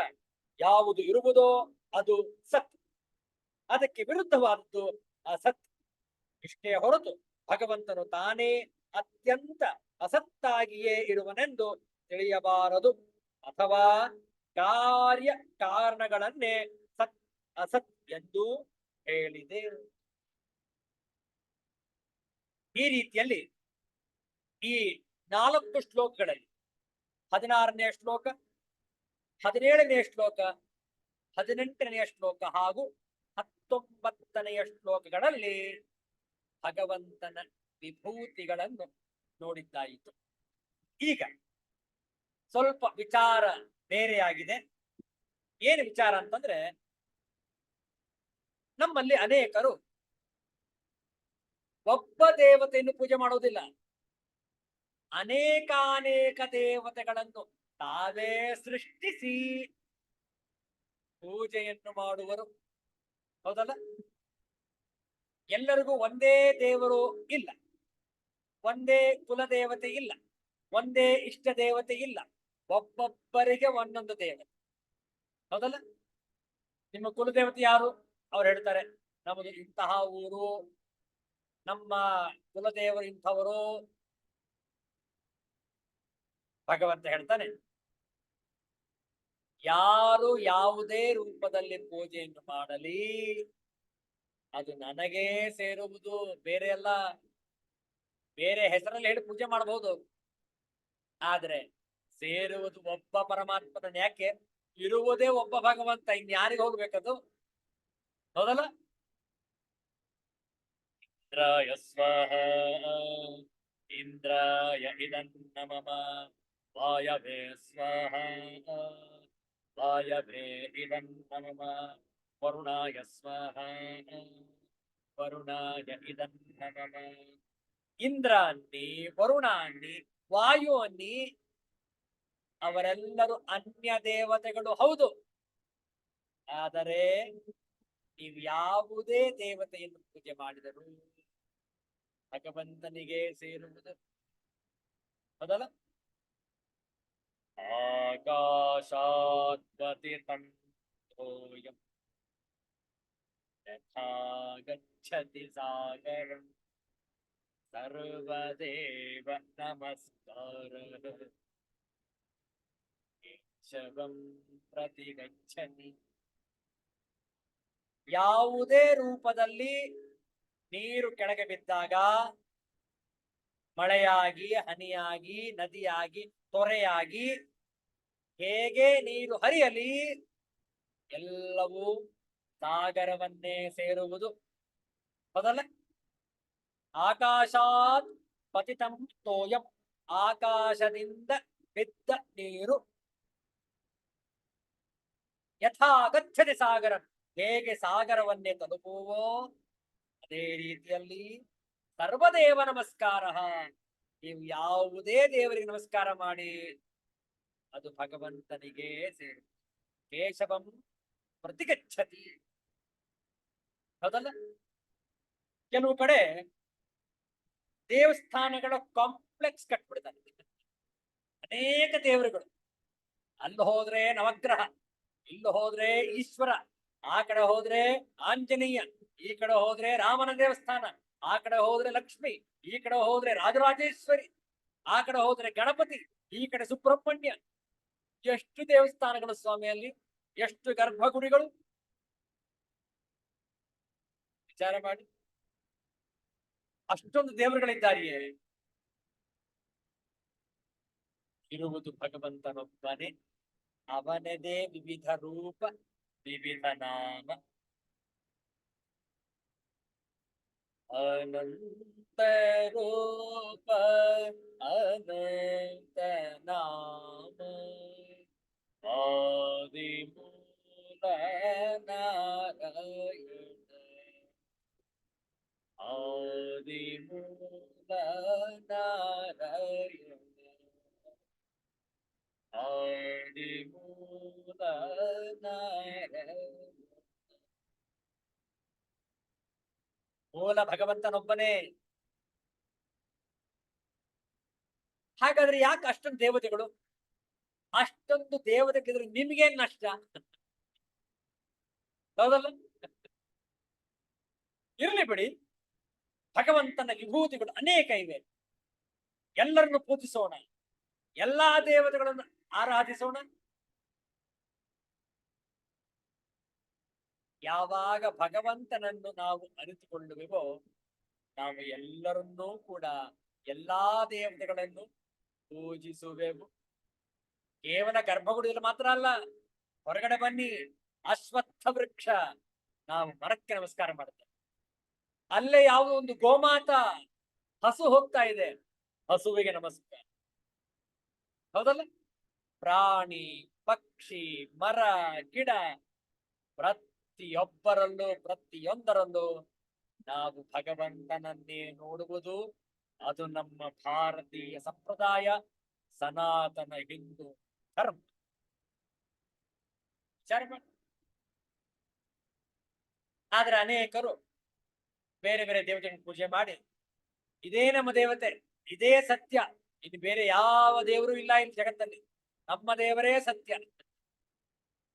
ಯಾವುದು ಇರುವುದೋ ಅದು ಸತ್, ಅದಕ್ಕೆ ವಿರುದ್ಧವಾದದ್ದು ಅಸತ್. ಇಷ್ಟೇ ಹೊರತು ಭಗವಂತನು ತಾನೇ ಅತ್ಯಂತ ಅಸತ್ತಾಗಿಯೇ ಇರುವನೆಂದು ತಿಳಿಯಬಾರದು. ಅಥವಾ ಕಾರ್ಯ ಕಾರಣಗಳನ್ನೇ ಸತ್ ಅಸತ್ ಎಂದು ಹೇಳಿದೆ. ಈ ರೀತಿಯಲ್ಲಿ ಈ 4 ಶ್ಲೋಕಗಳಲ್ಲಿ 16ನೇ ಶ್ಲೋಕ, 17ನೇ ಶ್ಲೋಕ, 18ನೇ ಶ್ಲೋಕ ಹಾಗೂ 19ನೇ ಶ್ಲೋಕಗಳಲ್ಲಿ ಭಗವಂತನ ವಿಭೂತಿಗಳನ್ನು ನೋಡಿದ್ದಾಯಿತು. ಈಗ ಸ್ವಲ್ಪ ವಿಚಾರ ಬೇರೆಯಾಗಿದೆ. ಏನು ವಿಚಾರ ಅಂತಂದ್ರೆ, ನಮ್ಮಲ್ಲಿ ಅನೇಕರು ಒಬ್ಬ ದೇವತೆಯನ್ನು ಪೂಜೆ ಮಾಡೋದಿಲ್ಲ, ಅನೇಕಾನೇಕ ದೇವತೆಗಳನ್ನು ತಾವೇ ಸೃಷ್ಟಿಸಿ ಪೂಜೆಯನ್ನು ಮಾಡುವರು. ಹೌದಲ್ಲ? ಎಲ್ಲರಿಗೂ ಒಂದೇ ದೇವರು ಇಲ್ಲ, ಒಂದೇ ಕುಲದೇವತೆ ಇಲ್ಲ, ಒಂದೇ ಇಷ್ಟ ದೇವತೆ ಇಲ್ಲ. ಒಬ್ಬೊಬ್ಬರಿಗೆ ಒಂದೊಂದು ದೇವತೆ. ಹೌದಲ್ಲ? ನಿಮ್ಮ ಕುಲದೇವತೆ ಯಾರು? ಅವ್ರು ಹೇಳ್ತಾರೆ ನಮ್ಮದು ಇಂತಹ ಊರು, ನಮ್ಮ ಕುಲದೇವರು ಇಂಥವರು. ಭಗವಂತ ಹೇಳ್ತಾನೆ, ಯಾರು ಯಾವುದೇ ರೂಪದಲ್ಲಿ ಪೂಜೆಯನ್ನು ಮಾಡಲಿ ಅದು ನನಗೇ ಸೇರುವುದು. ಬೇರೆ ಎಲ್ಲ ಬೇರೆ ಹೆಸರಲ್ಲಿ ಹೇಳಿ ಪೂಜೆ ಮಾಡಬಹುದು, ಆದ್ರೆ ಸೇರುವುದು ಒಬ್ಬ ಪರಮಾತ್ಮನ. ಯಾಕೆ? ಇರುವುದೇ ಒಬ್ಬ ಭಗವಂತ, ಇನ್ಯಾರಿಗೆ ಹೋಗ್ಬೇಕದು? ಹೌದಲ್ಲ? ಇಂದ್ರಾಯ ಸ್ವಾಹ ಇಂದ್ರಾಯ ಇದನ್ನಮಮ ವಾಯವೇ ಸ್ವಾಹ ವಾಯವೇ ಇದನ್ನಮಮ ವರುಣಾಯ ಸ್ವಾಹ ವರುಣಾಯ ಇದನ್ನಮಮ. ಇಂದ್ರ ಅನ್ನಿ, ವರುಣ ಅನ್ನಿ, ವಾಯು ಅನ್ನಿ, ಅವರೆಲ್ಲರೂ ಅನ್ಯ ದೇವತೆಗಳು ಹೌದು. ಆದರೆ ನೀವು ಯಾವುದೇ ದೇವತೆಯನ್ನು ಪೂಜೆ ಮಾಡಿದರೂ ಭಗವಂತನಿಗೆ ಸೇರುವುದು. ಹೌದಲ್ಲ? ಆಕಾಶಾತ್ಪತಿತಂತೋಯಂ ಯಥಾ ಗಚ್ಚತಿ ಸಾಗರಂ ಸರ್ವದೇವ ನಮಸ್ಕಾರಃ ಕೇಶವಂ ಪ್ರತಿ ಗಚ್ಚತಿ. ಯಾವುದೇ ರೂಪದಲ್ಲಿ ನೀರು ಕೆಳಗೆ ಬಿದ್ದಾಗ ಮಳೆಯಾಗಿ, ಹನಿಯಾಗಿ, ನದಿಯಾಗಿ, ತೊರೆಯಾಗಿ ಹೇಗೆ ನೀರು ಹರಿಯಲಿ ಎಲ್ಲವೂ ಸಾಗರವನ್ನೇ ಸೇರುವುದು. ಹೌದಲ್ಲ? ಆಕಾಶಾತ್ ಪತಿತಂ ತೋಯಂ, ಆಕಾಶದಿಂದ ಬಿದ್ದ ನೀರು ಯಥಾ ಗಚ್ಚತಿ ಸಾಗರ, ಹೇಗೆ ಸಾಗರವನ್ನೇ ತಲುಪುವೋ ಅದೇ ರೀತಿಯಲ್ಲಿ ಸರ್ವದೇವ ನಮಸ್ಕಾರ. ನೀವು ಯಾವುದೇ ದೇವರಿಗೆ ನಮಸ್ಕಾರ ಮಾಡಿ ಅದು ಭಗವಂತನಿಗೆ ಸೇರು. ಕೇಶವಂ ಪ್ರತಿಗಚ್ಚತಿ. ಹೌದಲ್ಲ? ಕೆಲವು ಕಡೆ ದೇವಸ್ಥಾನಗಳ ಕಾಂಪ್ಲೆಕ್ಸ್ ಕಟ್ಬಿಡ್ತಾರೆ, ಅನೇಕ ದೇವರುಗಳು. ಅಲ್ಲಿ ಹೋದ್ರೆ ನವಗ್ರಹ, ಇಲ್ಲಿ ಹೋದ್ರೆ ಈಶ್ವರ, ಆ ಕಡೆ ಹೋದ್ರೆ ಆಂಜನೇಯ, ಈ ಕಡೆ ಹೋದ್ರೆ ರಾಮನ ದೇವಸ್ಥಾನ, ಆ ಕಡೆ ಹೋದ್ರೆ ಲಕ್ಷ್ಮಿ, ಈ ಕಡೆ ಹೋದ್ರೆ ರಾಜರಾಜೇಶ್ವರಿ, ಆ ಕಡೆ ಹೋದ್ರೆ ಗಣಪತಿ, ಈ ಕಡೆ ಸುಬ್ರಹ್ಮಣ್ಯ. ಎಷ್ಟು ದೇವಸ್ಥಾನಗಳು ಸ್ವಾಮಿಯಲ್ಲಿ, ಎಷ್ಟು ಗರ್ಭಗುಡಿಗಳು, ವಿಚಾರ ಮಾಡಿ. ಅಷ್ಟೊಂದು ದೇವರುಗಳಿದ್ದಾರೆಯೇ? ಇರುವುದು ಭಗವಂತನೊಬ್ಬನೇ. ಅವನದೇ ವಿವಿಧ ರೂಪ, ವಿವಿಧ ನಾಮ. ಅನಂತ ರೂಪ, ಅನಂತ ನಾಮ, ಆದಿಮೂಲ ನಾರಾಯಣ, ಆದಿಮೂಲ ನಾರಾಯಣ, ಆದಿಮೂಲ ನಾರಾಯಣ. ಮೂಲ ಭಗವಂತನೊಬ್ಬನೇ. ಹಾಗಾದ್ರೆ ಯಾಕೆ ಅಷ್ಟೊಂದು ದೇವತೆಗಳು? ಅಷ್ಟೊಂದು ದೇವತೆಗಳಿದ್ರೆ ನಿಮ್ಗೇನ್ ನಷ್ಟ? ಹೌದಲ್ಲ? ಇರ್ಲಿ ಬಿಡಿ, ಭಗವಂತನ ವಿಭೂತಿಗಳು ಅನೇಕ ಇವೆ. ಎಲ್ಲರನ್ನು ಪೂಜಿಸೋಣ, ಎಲ್ಲಾ ದೇವತೆಗಳನ್ನು ಆರಾಧಿಸೋಣ. ಯಾವಾಗ ಭಗವಂತನನ್ನು ನಾವು ಅರಿತುಕೊಳ್ಳುವೆವೋ ನಾವು ಎಲ್ಲರನ್ನೂ ಕೂಡ, ಎಲ್ಲಾ ದೇವತೆಗಳನ್ನು ಪೂಜಿಸುವೆವು. ಕೇವಲ ಗರ್ಭಗುಡಿಯಲ್ಲಿ ಮಾತ್ರ ಅಲ್ಲ, ಹೊರಗಡೆ ಬನ್ನಿ, ಅಶ್ವತ್ಥ ವೃಕ್ಷ, ನಾವು ಮರಕ್ಕೆ ನಮಸ್ಕಾರ ಮಾಡ್ತೇವೆ. ಅಲ್ಲೇ ಯಾವುದೋ ಒಂದು ಗೋಮಾತ, ಹಸು ಹೋಗ್ತಾ ಇದೆ, ಹಸುವಿಗೆ ನಮಸ್ಕಾರ. ಹೌದಲ್ಲ? ಪ್ರಾಣಿ, ಪಕ್ಷಿ, ಮರ, ಗಿಡ, ಪ್ರತಿಯೊಬ್ಬರಲ್ಲೂ, ಪ್ರತಿಯೊಂದರಲ್ಲೂ ನಾವು ಭಗವಂತನನ್ನೇ ನೋಡುವುದು. ಅದು ನಮ್ಮ ಭಾರತೀಯ ಸಂಪ್ರದಾಯ, ಸನಾತನ ಹಿಂದೂ ಧರ್ಮ. ವಿಚಾರ ಮಾಡಿ. ಆದ್ರೆ ಅನೇಕರು ಬೇರೆ ಬೇರೆ ದೇವತೆಗಳನ್ನು ಪೂಜೆ ಮಾಡಿ, ಇದೇ ನಮ್ಮ ದೇವತೆ, ಇದೇ ಸತ್ಯ, ಇನ್ನು ಬೇರೆ ಯಾವ ದೇವರು ಇಲ್ಲ ಈ ಜಗತ್ತಲ್ಲಿ, ನಮ್ಮ ದೇವರೇ ಸತ್ಯ.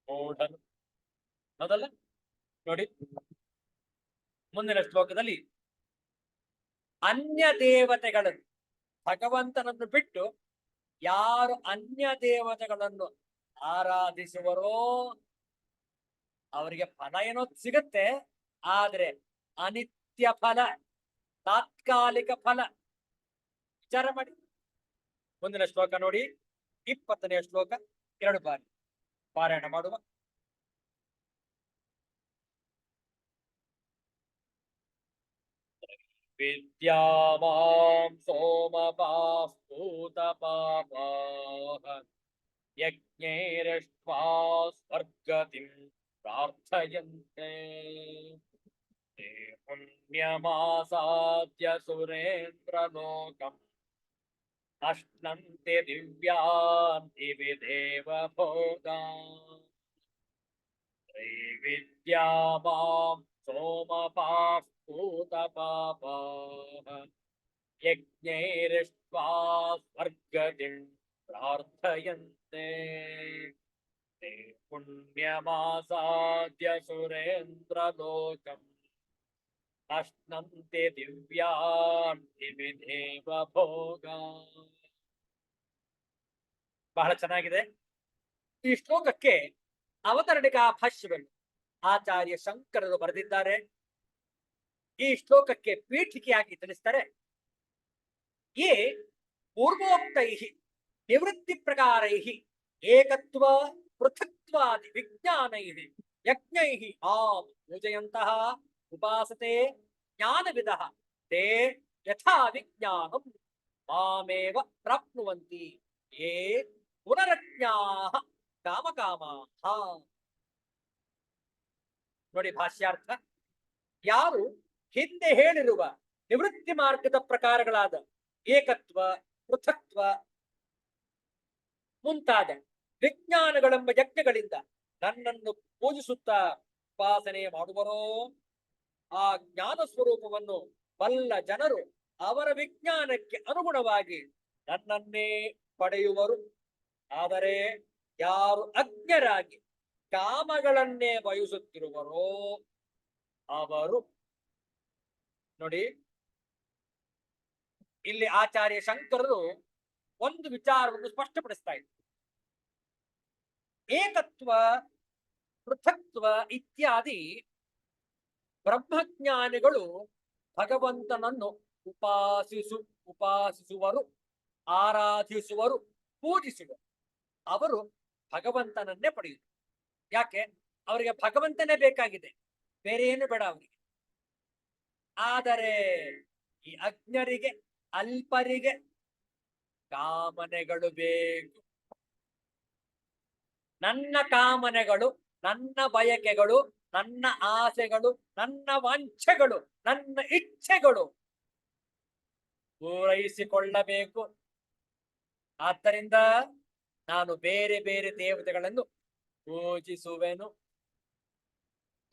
ಮೂಢರು. ಹೌದಲ್ಲ? ನೋಡಿ, ಮುಂದಿನ ಶ್ಲೋಕದಲ್ಲಿ ಅನ್ಯ ದೇವತೆಗಳನ್ನು, ಭಗವಂತನನ್ನು ಬಿಟ್ಟು ಯಾರು ಅನ್ಯ ದೇವತೆಗಳನ್ನು ಆರಾಧಿಸುವರೋ ಅವರಿಗೆ ಫಲ ಏನೋ ಸಿಗುತ್ತೆ, ಆದ್ರೆ ಅನಿತ್ಯ ಫಲ, ತಾತ್ಕಾಲಿಕ ಫಲ. ವಿಚಾರ ಮಾಡಿ. ಮುಂದಿನ ಶ್ಲೋಕ ನೋಡಿ, 20ನೇ ಶ್ಲೋಕ, 2 ಬಾರಿ ಪಾರಾಯಣ ಮಾಡುವ. ವಿದ್ಯಾಮಾಂ ಸೋಮಪಾಸ್ಪೂತಪಾಪಾಃ ಯಜ್ಞೈರಷ್ಟ್ವಾ ಸ್ವರ್ಗತಿಂ ಪ್ರಾರ್ಥಯಂತೆ ತೇ ಪುಣ್ಯಮಾಸಾದ್ಯ ಸುರೇಂದ್ರಲೋಕಂ ಅಶ್ನಂತೆ ದಿವ್ಯಾನ್ ದಿವಿ ದೇವಭೋಗಾನ್. ತ್ರೈವಿದ್ಯಾಮಾಂ ಸೋಮಪಾಸ್ಪೂತಪಾಪಾಃ ಯಜ್ಞೈರಷ್ಟ್ವಾ ಸ್ವರ್ಗತಿಂ ಪ್ರಾರ್ಥಯಂತೆ ತೇ ಪುಣ್ಯಮಾಸಾದ್ಯ ಸುರೇಂದ್ರಲೋಕಂ ಅಶ್ನಂತೆ ದಿವ್ಯಾನ್ ದಿವಿ ದೇವಭೋಗಾನ್. ಬಹಳ ಚೆನ್ನಾಗಿದೆ. ಈ ಶ್ಲೋಕಕ್ಕೆ ಅವತರಣಿಕಾ ಭಾಷ್ಯವನ್ನು ಆಚಾರ್ಯ ಶಂಕರರು ಬರೆದಿದ್ದಾರೆ. ಈ ಶ್ಲೋಕಕ್ಕೆ ಪೀಠಿಕೆಯಾಗಿ ತಿಳಿಸ್ತಾರೆ. ये पूर्वोक्तैः निवृत्तिप्रकारैः एकत्व पृथक्त्वादि विज्ञानैः यज्ञैः आम् पूजयन्तः उपासते ज्ञानविदः ते यथा विज्ञानं मामेव प्राप्नुवन्ति ये पुनरज्ञाः कामकामाः. ನೋಡಿ ಭಾಷ್ಯಾರ್ಥ. ಯಾರು ಹಿಂದೆ ಹೇಳಿರುವ ನಿವೃತ್ತಿ ಮಾರ್ಗದ ಪ್ರಕಾರಗಳಾದ ಏಕತ್ವ, ಪೃಥಕ್ತ್ವ ಮುಂತಾದ ವಿಜ್ಞಾನಗಳೆಂಬ ಯಜ್ಞಗಳಿಂದ ನನ್ನನ್ನು ಪೂಜಿಸುತ್ತಾ ಉಪಾಸನೆ ಮಾಡುವರೋ ಆ ಜ್ಞಾನ ಸ್ವರೂಪವನ್ನು ಬಲ್ಲ ಜನರು ಅವರ ವಿಜ್ಞಾನಕ್ಕೆ ಅನುಗುಣವಾಗಿ ನನ್ನನ್ನೇ ಪಡೆಯುವರು. ಆದರೆ ಯಾರು ಅಜ್ಞರಾಗಿ ಕಾಮಗಳನ್ನೇ ಬಯಸುತ್ತಿರುವರೋ ಅವರು ನೋಡಿ, ಇಲ್ಲಿ ಆಚಾರ್ಯ ಶಂಕರರು ಒಂದು ವಿಚಾರವನ್ನು ಸ್ಪಷ್ಟಪಡಿಸ್ತಾ ಇದ್ದಾರೆ. ಏಕತ್ವ, ಪೃಥಕ್ತ್ವ ಇತ್ಯಾದಿ ಬ್ರಹ್ಮಜ್ಞಾನಿಗಳು ಭಗವಂತನನ್ನು ಉಪಾಸಿಸುವರು, ಆರಾಧಿಸುವರು, ಪೂಜಿಸುವರು. ಅವರು ಭಗವಂತನನ್ನೇ ಪಡೆಯುವರು. ಯಾಕೆ? ಅವರಿಗೆ ಭಗವಂತನೇ ಬೇಕಾಗಿದೆ, ಬೇರೆ ಏನು ಬೇಡ ಅವರಿಗೆ. ಆದರೆ ಈ ಅಜ್ಞರಿಗೆ, ಅಲ್ಪರಿಗೆ ಕಾಮನೆಗಳು ಬೇಕು. ನನ್ನ ಕಾಮನೆಗಳು, ನನ್ನ ಬಯಕೆಗಳು, ನನ್ನ ಆಸೆಗಳು, ನನ್ನ ವಾಂಛೆಗಳು, ನನ್ನ ಇಚ್ಛೆಗಳು ಪೂರೈಸಿಕೊಳ್ಳಬೇಕು. ಆದ್ದರಿಂದ ನಾನು ಬೇರೆ ಬೇರೆ ದೇವತೆಗಳನ್ನು ಪೂಜಿಸುವೆನು.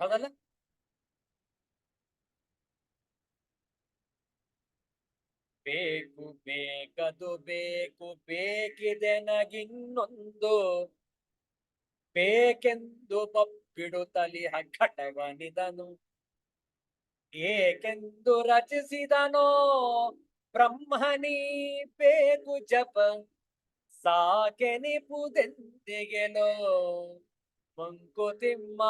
ಹೌದಲ್ಲ? ಬೇಕು ಬೇಕದು ಬೇಕು, ಬೇಕಿದೆ ನಗಿನ್ನೊಂದು, ಬೇಕೆಂದು ಬಪ್ಪಿಡುತ್ತಲಿ ಘಟವನಿದನು, ಏಕೆಂದು ರಚಿಸಿದನೋ ಬ್ರಹ್ಮನಿ ಬೇಕು ಜಪ, ಸಾಕೆನಿಪುದೆಂದಿಗೆಲೋ ಮಂಕುತಿಮ್ಮ,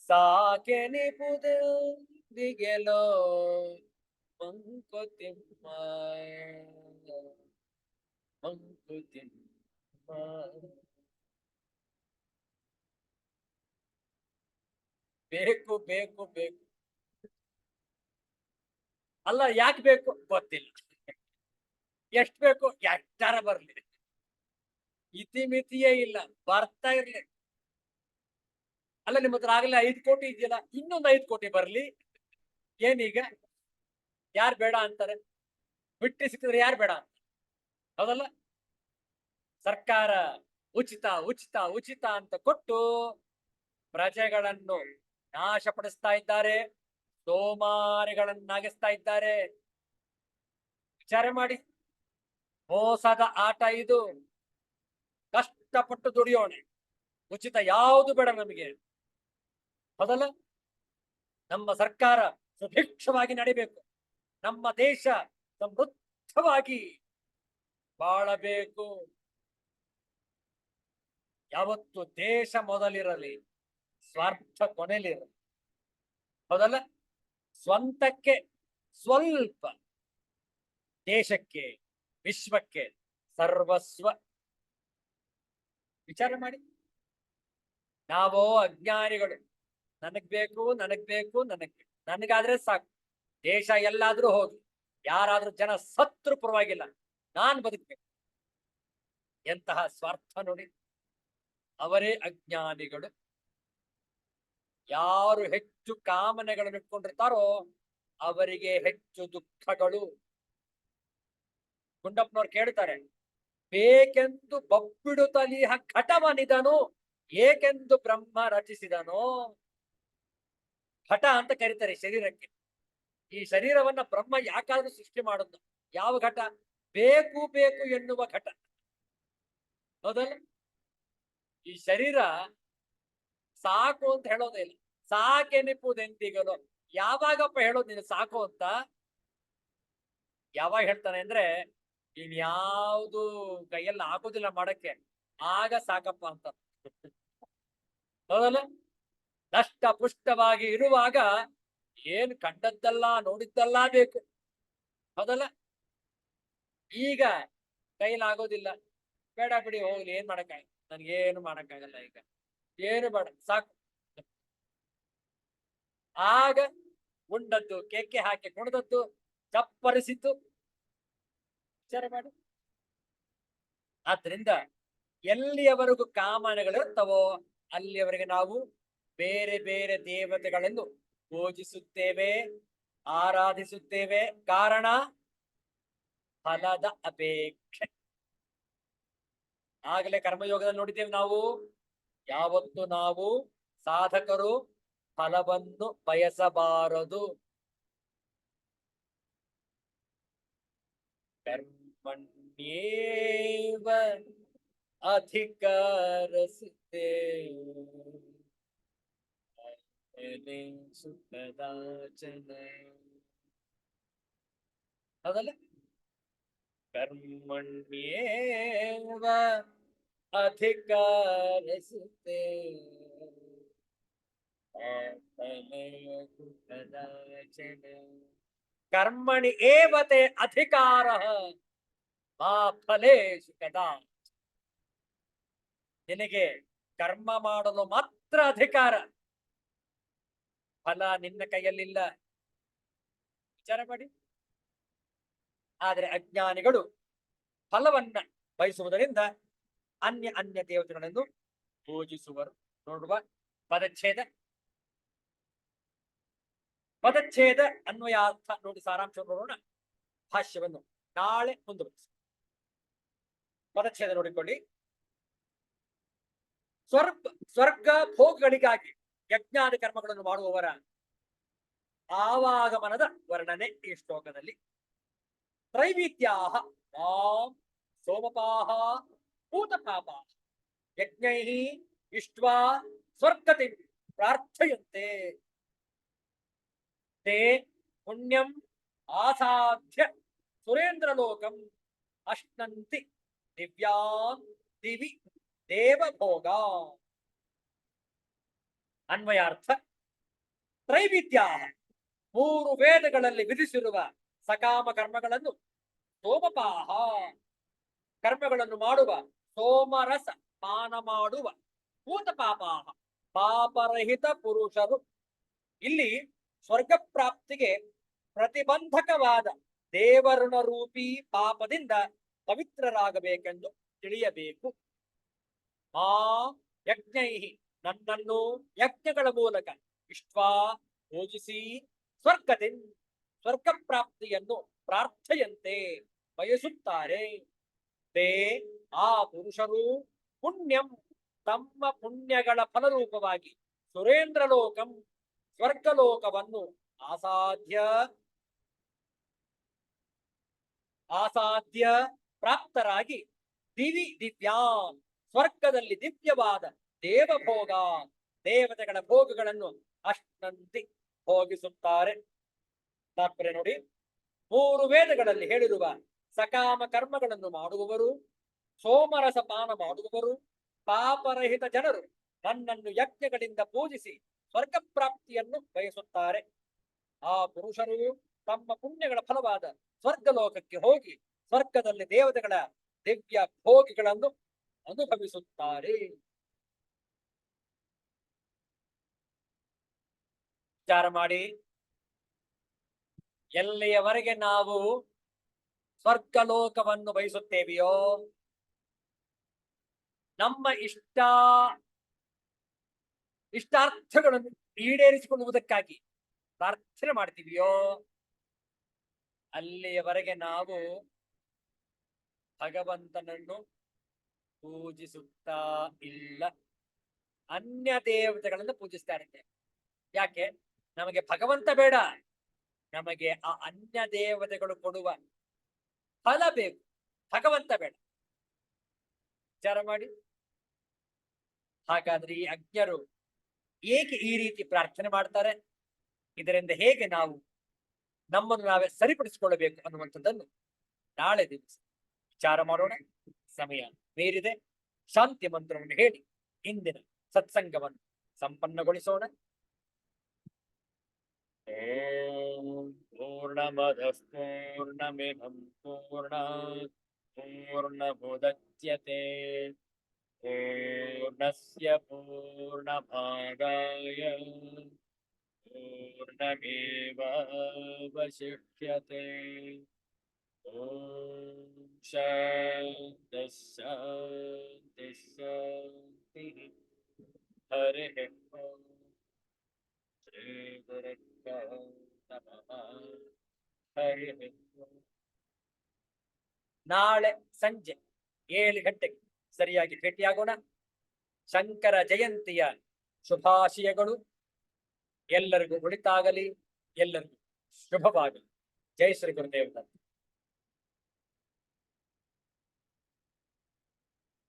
ಸಾಕೆನಿಪುದೆಂದಿಗೆಲೋ ಮಂಕುತಿಮ್ಮ, ಮಂಕುತಿಮ್ಮ. ಬೇಕು ಬೇಕು ಬೇಕು ಅಲ್ಲ, ಯಾಕೆ ಬೇಕು ಗೊತ್ತಿಲ್ಲ. ಎಷ್ಟು ಬೇಕು ಎಷ್ಟಾರ ಬರ್ಲಿ, ಇತಿಮಿತಿಯೇ ಇಲ್ಲ, ಬರ್ತಾ ಇರ್ಲಿ. ಅಲ್ಲ, ನಿಮ್ಮ ಹತ್ರ ಆಗಲೇ 5 ಕೋಟಿ ಇದೆಯಲ್ಲ, ಇನ್ನೊಂದು 5 ಕೋಟಿ ಬರ್ಲಿ. ಏನೀಗ ಯಾರು ಬೇಡ ಅಂತಾರೆ? ಬಿಟ್ಟು ಸಿಕ್ಕಿದ್ರೆ ಯಾರು ಬೇಡ ಅಂತ? ಹೌದಲ್ಲ? ಸರ್ಕಾರ ಉಚಿತ ಉಚಿತ ಉಚಿತ ಅಂತ ಕೊಟ್ಟು ಪ್ರಜೆಗಳನ್ನು ನಾಶಪಡಿಸ್ತಾ ಇದ್ದಾರೆ, ಸೋಮಾರಿಗಳನ್ನಾಗಿಸ್ತಾ ಇದ್ದಾರೆ. ವಿಚಾರ ಮಾಡಿ, ಮೋಸದ ಆಟ ಇದು. ಕಷ್ಟಪಟ್ಟು ದುಡಿಯೋಣ, ಉಚಿತ ಯಾವುದು ಬೇಡ ನಮಗೆ. ಹೌದಲ್ಲ? ನಮ್ಮ ಸರ್ಕಾರ ಸುಭಿಕ್ಷವಾಗಿ ನಡಿಬೇಕು, ನಮ್ಮ ದೇಶ ಸಮೃದ್ಧವಾಗಿ ಬಾಳಬೇಕು. ಯಾವತ್ತು ದೇಶ ಮೊದಲಿರಲಿ, ಸ್ವಾರ್ಥ ಕೊನೆಲಿರಲಿ. ಹೌದಲ್ಲ? ಸ್ವಂತಕ್ಕೆ ಸ್ವಲ್ಪ, ದೇಶಕ್ಕೆ, ವಿಶ್ವಕ್ಕೆ ಸರ್ವಸ್ವ. ವಿಚಾರ ಮಾಡಿ. ನಾವೋ ಅಜ್ಞಾನಿಗಳು, ನನಗ್ ಬೇಕು ನನಗ್ ಬೇಕು ನನಗಾದ್ರೆ ಸಾಕು, ದೇಶ ಎಲ್ಲಾದ್ರೂ ಹೋಗಿ, ಯಾರಾದ್ರೂ ಜನ ಸತ್ರು ಪರವಾಗಿಲ್ಲ, ನಾನ್ ಬದುಕ್ಬೇಕು. ಎಂತಹ ಸ್ವಾರ್ಥ ನೋಡಿ. ಅವರೇ ಅಜ್ಞಾನಿಗಳು. ಯಾರು ಹೆಚ್ಚು ಕಾಮನೆಗಳನ್ನು ಇಟ್ಕೊಂಡಿರ್ತಾರೋ ಅವರಿಗೆ ಹೆಚ್ಚು ದುಃಖಗಳು. ಗುಂಡಪ್ಪನವ್ರು ಕೇಳ್ತಾರೆ, ಬೇಕೆಂದು ಬಬ್ಬಿಡುತ್ತಲಿ ಘಟವನಿದನು, ಏಕೆಂದು ಬ್ರಹ್ಮ ರಚಿಸಿದನೋ. ಘಟ ಅಂತ ಕರೀತಾರೆ ಶರೀರಕ್ಕೆ. ಈ ಶರೀರವನ್ನ ಬ್ರಹ್ಮ ಯಾಕಾದ್ರೂ ಸೃಷ್ಟಿ ಮಾಡುದು? ಯಾವ ಘಟ? ಬೇಕು ಬೇಕು ಎನ್ನುವ ಘಟ. ಹೌದಲ್ಲ? ಈ ಶರೀರ ಸಾಕು ಅಂತ ಹೇಳೋದೇ ಇಲ್ಲ. ಸಾಕೆನಿಪುದೆಂದಿಗಲು. ಯಾವಾಗಪ್ಪ ಹೇಳೋದು ನೀನು ಸಾಕು ಅಂತ? ಯಾವಾಗ ಹೇಳ್ತಾನೆ ಅಂದ್ರೆ, ಇನ್ಯಾವುದು ಕೈಯಲ್ಲಿ ಆಗೋದಿಲ್ಲ ಮಾಡಕ್ಕೆ, ಆಗ ಸಾಕಪ್ಪ ಅಂತ. ಹೌದಲ್ಲ? ದಷ್ಟ ಪುಷ್ಟವಾಗಿ ಇರುವಾಗ ಏನು ಕಂಡದ್ದಲ್ಲ ನೋಡಿದ್ದಲ್ಲ ಬೇಕು. ಹೌದಲ್ಲ? ಈಗ ಕೈಲಾಗೋದಿಲ್ಲ, ಬೇಡ ಬಿಡಿ ಹೋಗ್ಲಿ, ಏನ್ ಮಾಡಕ್ಕಾಗ, ನನ್ಗೇನು ಮಾಡಕ್ಕಾಗಲ್ಲ, ಈಗ ಏನು ಬೇಡ ಸಾಕು. ಆಗ ಉಂಡದ್ದು ಕೆಕ್ಕೆ ಹಾಕಿ ಕುಣಿದದ್ದು ಚಪ್ಪರಿಸಿತು. ವಿಚಾರ ಮಾಡಿ. ಆದ್ರಿಂದ ಎಲ್ಲಿಯವರೆಗೂ ಕಾಮನೆಗಳಿರ್ತವೋ ಅಲ್ಲಿಯವರೆಗೆ ನಾವು ಬೇರೆ ಬೇರೆ ದೇವತೆಗಳನ್ನು ಪೂಜಿಸುತ್ತೇವೆ, ಆರಾಧಿಸುತ್ತೇವೆ. ಕಾರಣ ಫಲದ ಅಪೇಕ್ಷೆ. ಆಗಲೇ ಕರ್ಮಯೋಗದಲ್ಲಿ ನೋಡಿದ್ದೇವೆ ನಾವು, ಯಾವತ್ತು ನಾವು ಸಾಧಕರು ಫಲವನ್ನು ಬಯಸಬಾರದು. ಕರ್ಮಣ್ಯೇವ ಅಧಿಕಾರಸಿದ್ಧೇ ಸುಖದಾಚನ. ಹೌದಲ್ಲ? ಕರ್ಮಣ್ಯೇವ ಅಧಿಕಾರಸಿದ್ಧೇ ಕರ್ಮಣಿ ಏವತೆ ಅಧಿಕಾರ ಮಾ ಫಲೇಷು ಕದಾಚಿತ್. ನಿನಗೆ ಕರ್ಮ ಮಾಡಲು ಮಾತ್ರ ಅಧಿಕಾರ, ಫಲ ನಿನ್ನ ಕೈಯಲ್ಲಿಲ್ಲ. ವಿಚಾರ ಮಾಡಿ. ಆದರೆ ಅಜ್ಞಾನಿಗಳು ಫಲವನ್ನ ಬಯಸುವುದರಿಂದ ಅನ್ಯ ಅನ್ಯ ದೇವತೆಗಳನ್ನು ಪೂಜಿಸುವರು. ನೋಡುವ ಪದಚ್ಛೇದ. ಪದಚ್ಛೇದ ಅನ್ವಯಾರ್ಥ ನೋಡಿ, ಸಾರಾಂಶ ನೋಡೋಣ. ಭಾಷ್ಯವನ್ನು ನಾಳೆ ಮುಂದುವರಿಸಿ. ಪದಚ್ಛೇದ ನೋಡಿಕೊಳ್ಳಿ. ಸ್ವರ್ಗ ಭೋಗಗಳಿಗಾಗಿ ಯಜ್ಞಾದಿ ಕರ್ಮಗಳನ್ನು ಮಾಡುವವರ ಆವಾಗಮನದ ವರ್ಣನೆ ಈ ಶ್ಲೋಕದಲ್ಲಿ. ತ್ರೈವಿದ್ಯಾಹ ಮಾಂ ಸೋಮಪಾಹ ಭೂತಪಾಪಾಹ ಯಜ್ಞೈಃ ಇಷ್ಟ್ವಾ ಸ್ವರ್ಗತಿಂ ಪ್ರಾರ್ಥಯಂತೆ ತೇ ಪುಣ್ಯಂ ಆಸಾಧ್ಯ ಸುರೇಂದ್ರಲೋಕಂ ಅಶ್ನಂತಿ ದಿವ್ಯಾನ್ ದಿವಿ ದೇವಭೋಗ. ಅನ್ವಯಾರ್ಥ. ತ್ರೈವಿದ್ಯಾಹ ಮೂರು ವೇದಗಳಲ್ಲಿ ವಿಧಿಸಿರುವ ಸಕಾಮ ಕರ್ಮಗಳನ್ನು, ಸೋಮಪಾಹ ಕರ್ಮಗಳನ್ನು ಮಾಡುವ, ಸೋಮರಸ ಪಾನ ಮಾಡುವ, ಭೂತಪಾಪಾಹ ಪಾಪರಹಿತ ಪುರುಷರು. ಇಲ್ಲಿ ಸ್ವರ್ಗ ಪ್ರಾಪ್ತಿಗೆ ಪ್ರತಿಬಂಧಕವಾದ ದೇವಋಣ ರೂಪಿ ಪಾಪದಿಂದ ಪವಿತ್ರರಾಗಬೇಕೆಂದು ತಿಳಿಯಬೇಕು. ಆ ಯಜ್ಞೈಹಿ ನನ್ನನ್ನು ಯಜ್ಞಗಳ ಮೂಲಕ ಇಷ್ಟ್ವಾ ಪೂಜಿಸಿ ಸ್ವರ್ಗತಿ ಸ್ವರ್ಗ ಪ್ರಾಪ್ತಿಯನ್ನು ಪ್ರಾರ್ಥೆಯಂತೆ ಬಯಸುತ್ತಾರೆ. ತೇ ಆ ಪುರುಷರು ಪುಣ್ಯಂ ತಮ್ಮ ಪುಣ್ಯಗಳ ಫಲರೂಪವಾಗಿ ಸುರೇಂದ್ರ ಲೋಕಂ ಸ್ವರ್ಗಲೋಕವನ್ನು ಆಸಾಧ್ಯ ಪ್ರಾಪ್ತರಾಗಿ ದಿವಿ ದಿವ್ಯಾನ್ ಸ್ವರ್ಗದಲ್ಲಿ ದಿವ್ಯವಾದ ದೇವಭೋಗ ದೇವತೆಗಳ ಭೋಗಗಳನ್ನು ಅಷ್ಟಂತಿ ಭೋಗಿಸುತ್ತಾರೆ. ತಾತ್ಪರ್ಯ ನೋಡಿ. ಮೂರು ವೇದಗಳಲ್ಲಿ ಹೇಳಿರುವ ಸಕಾಮ ಕರ್ಮಗಳನ್ನು ಮಾಡುವವರು, ಸೋಮರಸ ಪಾನ ಮಾಡುವವರು, ಪಾಪರಹಿತ ಜನರು ನನ್ನನ್ನು ಯಜ್ಞಗಳಿಂದ ಪೂಜಿಸಿ ಸ್ವರ್ಗ ಪ್ರಾಪ್ತಿಯನ್ನು ಬಯಸುತ್ತಾರೆ. ಆ ಪುರುಷರು ತಮ್ಮ ಪುಣ್ಯಗಳ ಫಲವಾದ ಸ್ವರ್ಗಲೋಕಕ್ಕೆ ಹೋಗಿ ಸ್ವರ್ಗದಲ್ಲಿ ದೇವತೆಗಳ ದಿವ್ಯ ಭೋಗಿಗಳನ್ನು ಅನುಭವಿಸುತ್ತಾರೆ. ವಿಚಾರ ಮಾಡಿ. ಎಲ್ಲಿಯವರೆಗೆ ನಾವು ಸ್ವರ್ಗಲೋಕವನ್ನು ಬಯಸುತ್ತೇವೆಯೋ, ನಮ್ಮ ಇಷ್ಟಾರ್ಥಗಳನ್ನು ಈಡೇರಿಸಿಕೊಳ್ಳುವುದಕ್ಕಾಗಿ ಪ್ರಾರ್ಥನೆ ಮಾಡ್ತೀವಿಯೋ, ಅಲ್ಲಿಯವರೆಗೆ ನಾವು ಭಗವಂತನನ್ನು ಪೂಜಿಸುತ್ತಾ ಇಲ್ಲ, ಅನ್ಯ ದೇವತೆಗಳನ್ನು ಪೂಜಿಸ್ತಾ ಇರ್ತೇವೆ. ಯಾಕೆ? ನಮಗೆ ಭಗವಂತ ಬೇಡ, ನಮಗೆ ಆ ಅನ್ಯ ದೇವತೆಗಳು ಕೊಡುವ ಫಲ ಬೇಕು, ಭಗವಂತ ಬೇಡ. ವಿಚಾರ ಮಾಡಿ. ಹಾಗಾದ್ರೆ ಈ ಅಜ್ಞರು ಏಕೆ ಈ ರೀತಿ ಪ್ರಾರ್ಥನೆ ಮಾಡ್ತಾರೆ? ಇದರಿಂದ ಹೇಗೆ ನಾವು ನಮ್ಮನ್ನು ನಾವೇ ಸರಿಪಡಿಸಿಕೊಳ್ಳಬೇಕು ಅನ್ನುವಂಥದ್ದನ್ನು ನಾಳೆ ದಿವಸ ವಿಚಾರ ಮಾಡೋಣ. ಸಮಯ ಮೀರಿದೆ. ಶಾಂತಿ ಮಂತ್ರವನ್ನು ಹೇಳಿ ಇಂದಿನ ಸತ್ಸಂಗವನ್ನು ಸಂಪನ್ನಗೊಳಿಸೋಣ. ಓಂ ಪೂರ್ಣಮದಃ ಪೂರ್ಣಮಿದಂ ಪೂರ್ಣಾತ್ ಪೂರ್ಣಮುದಚ್ಯತೆ ಪೂರ್ಣಸ್ಯ ಪೂರ್ಣಮಾದಾಯ पूर्णमेवावशिष्यते ॐ शान्ति शान्ति शान्तिः हरिः ॐ श्रीगुरुभ्यो नमः हरिः ॐ. ನಾಳೆ ಸಂಜೆ 7 ಗಂಟೆಗೆ ಸರಿಯಾಗಿ ಭೇಟಿಯಾಗೋಣ. ಶಂಕರ ಜಯಂತಿಯ ಶುಭಾಶಯಗಳು. ಎಲ್ಲರಿಗೂ ಒಳಿತಾಗಲಿ, ಎಲ್ಲರಿಗೂ ಶುಭವಾಗಲಿ. ಜೈ ಶ್ರೀ ಗುರುದೇವ್ ದತ್ತ.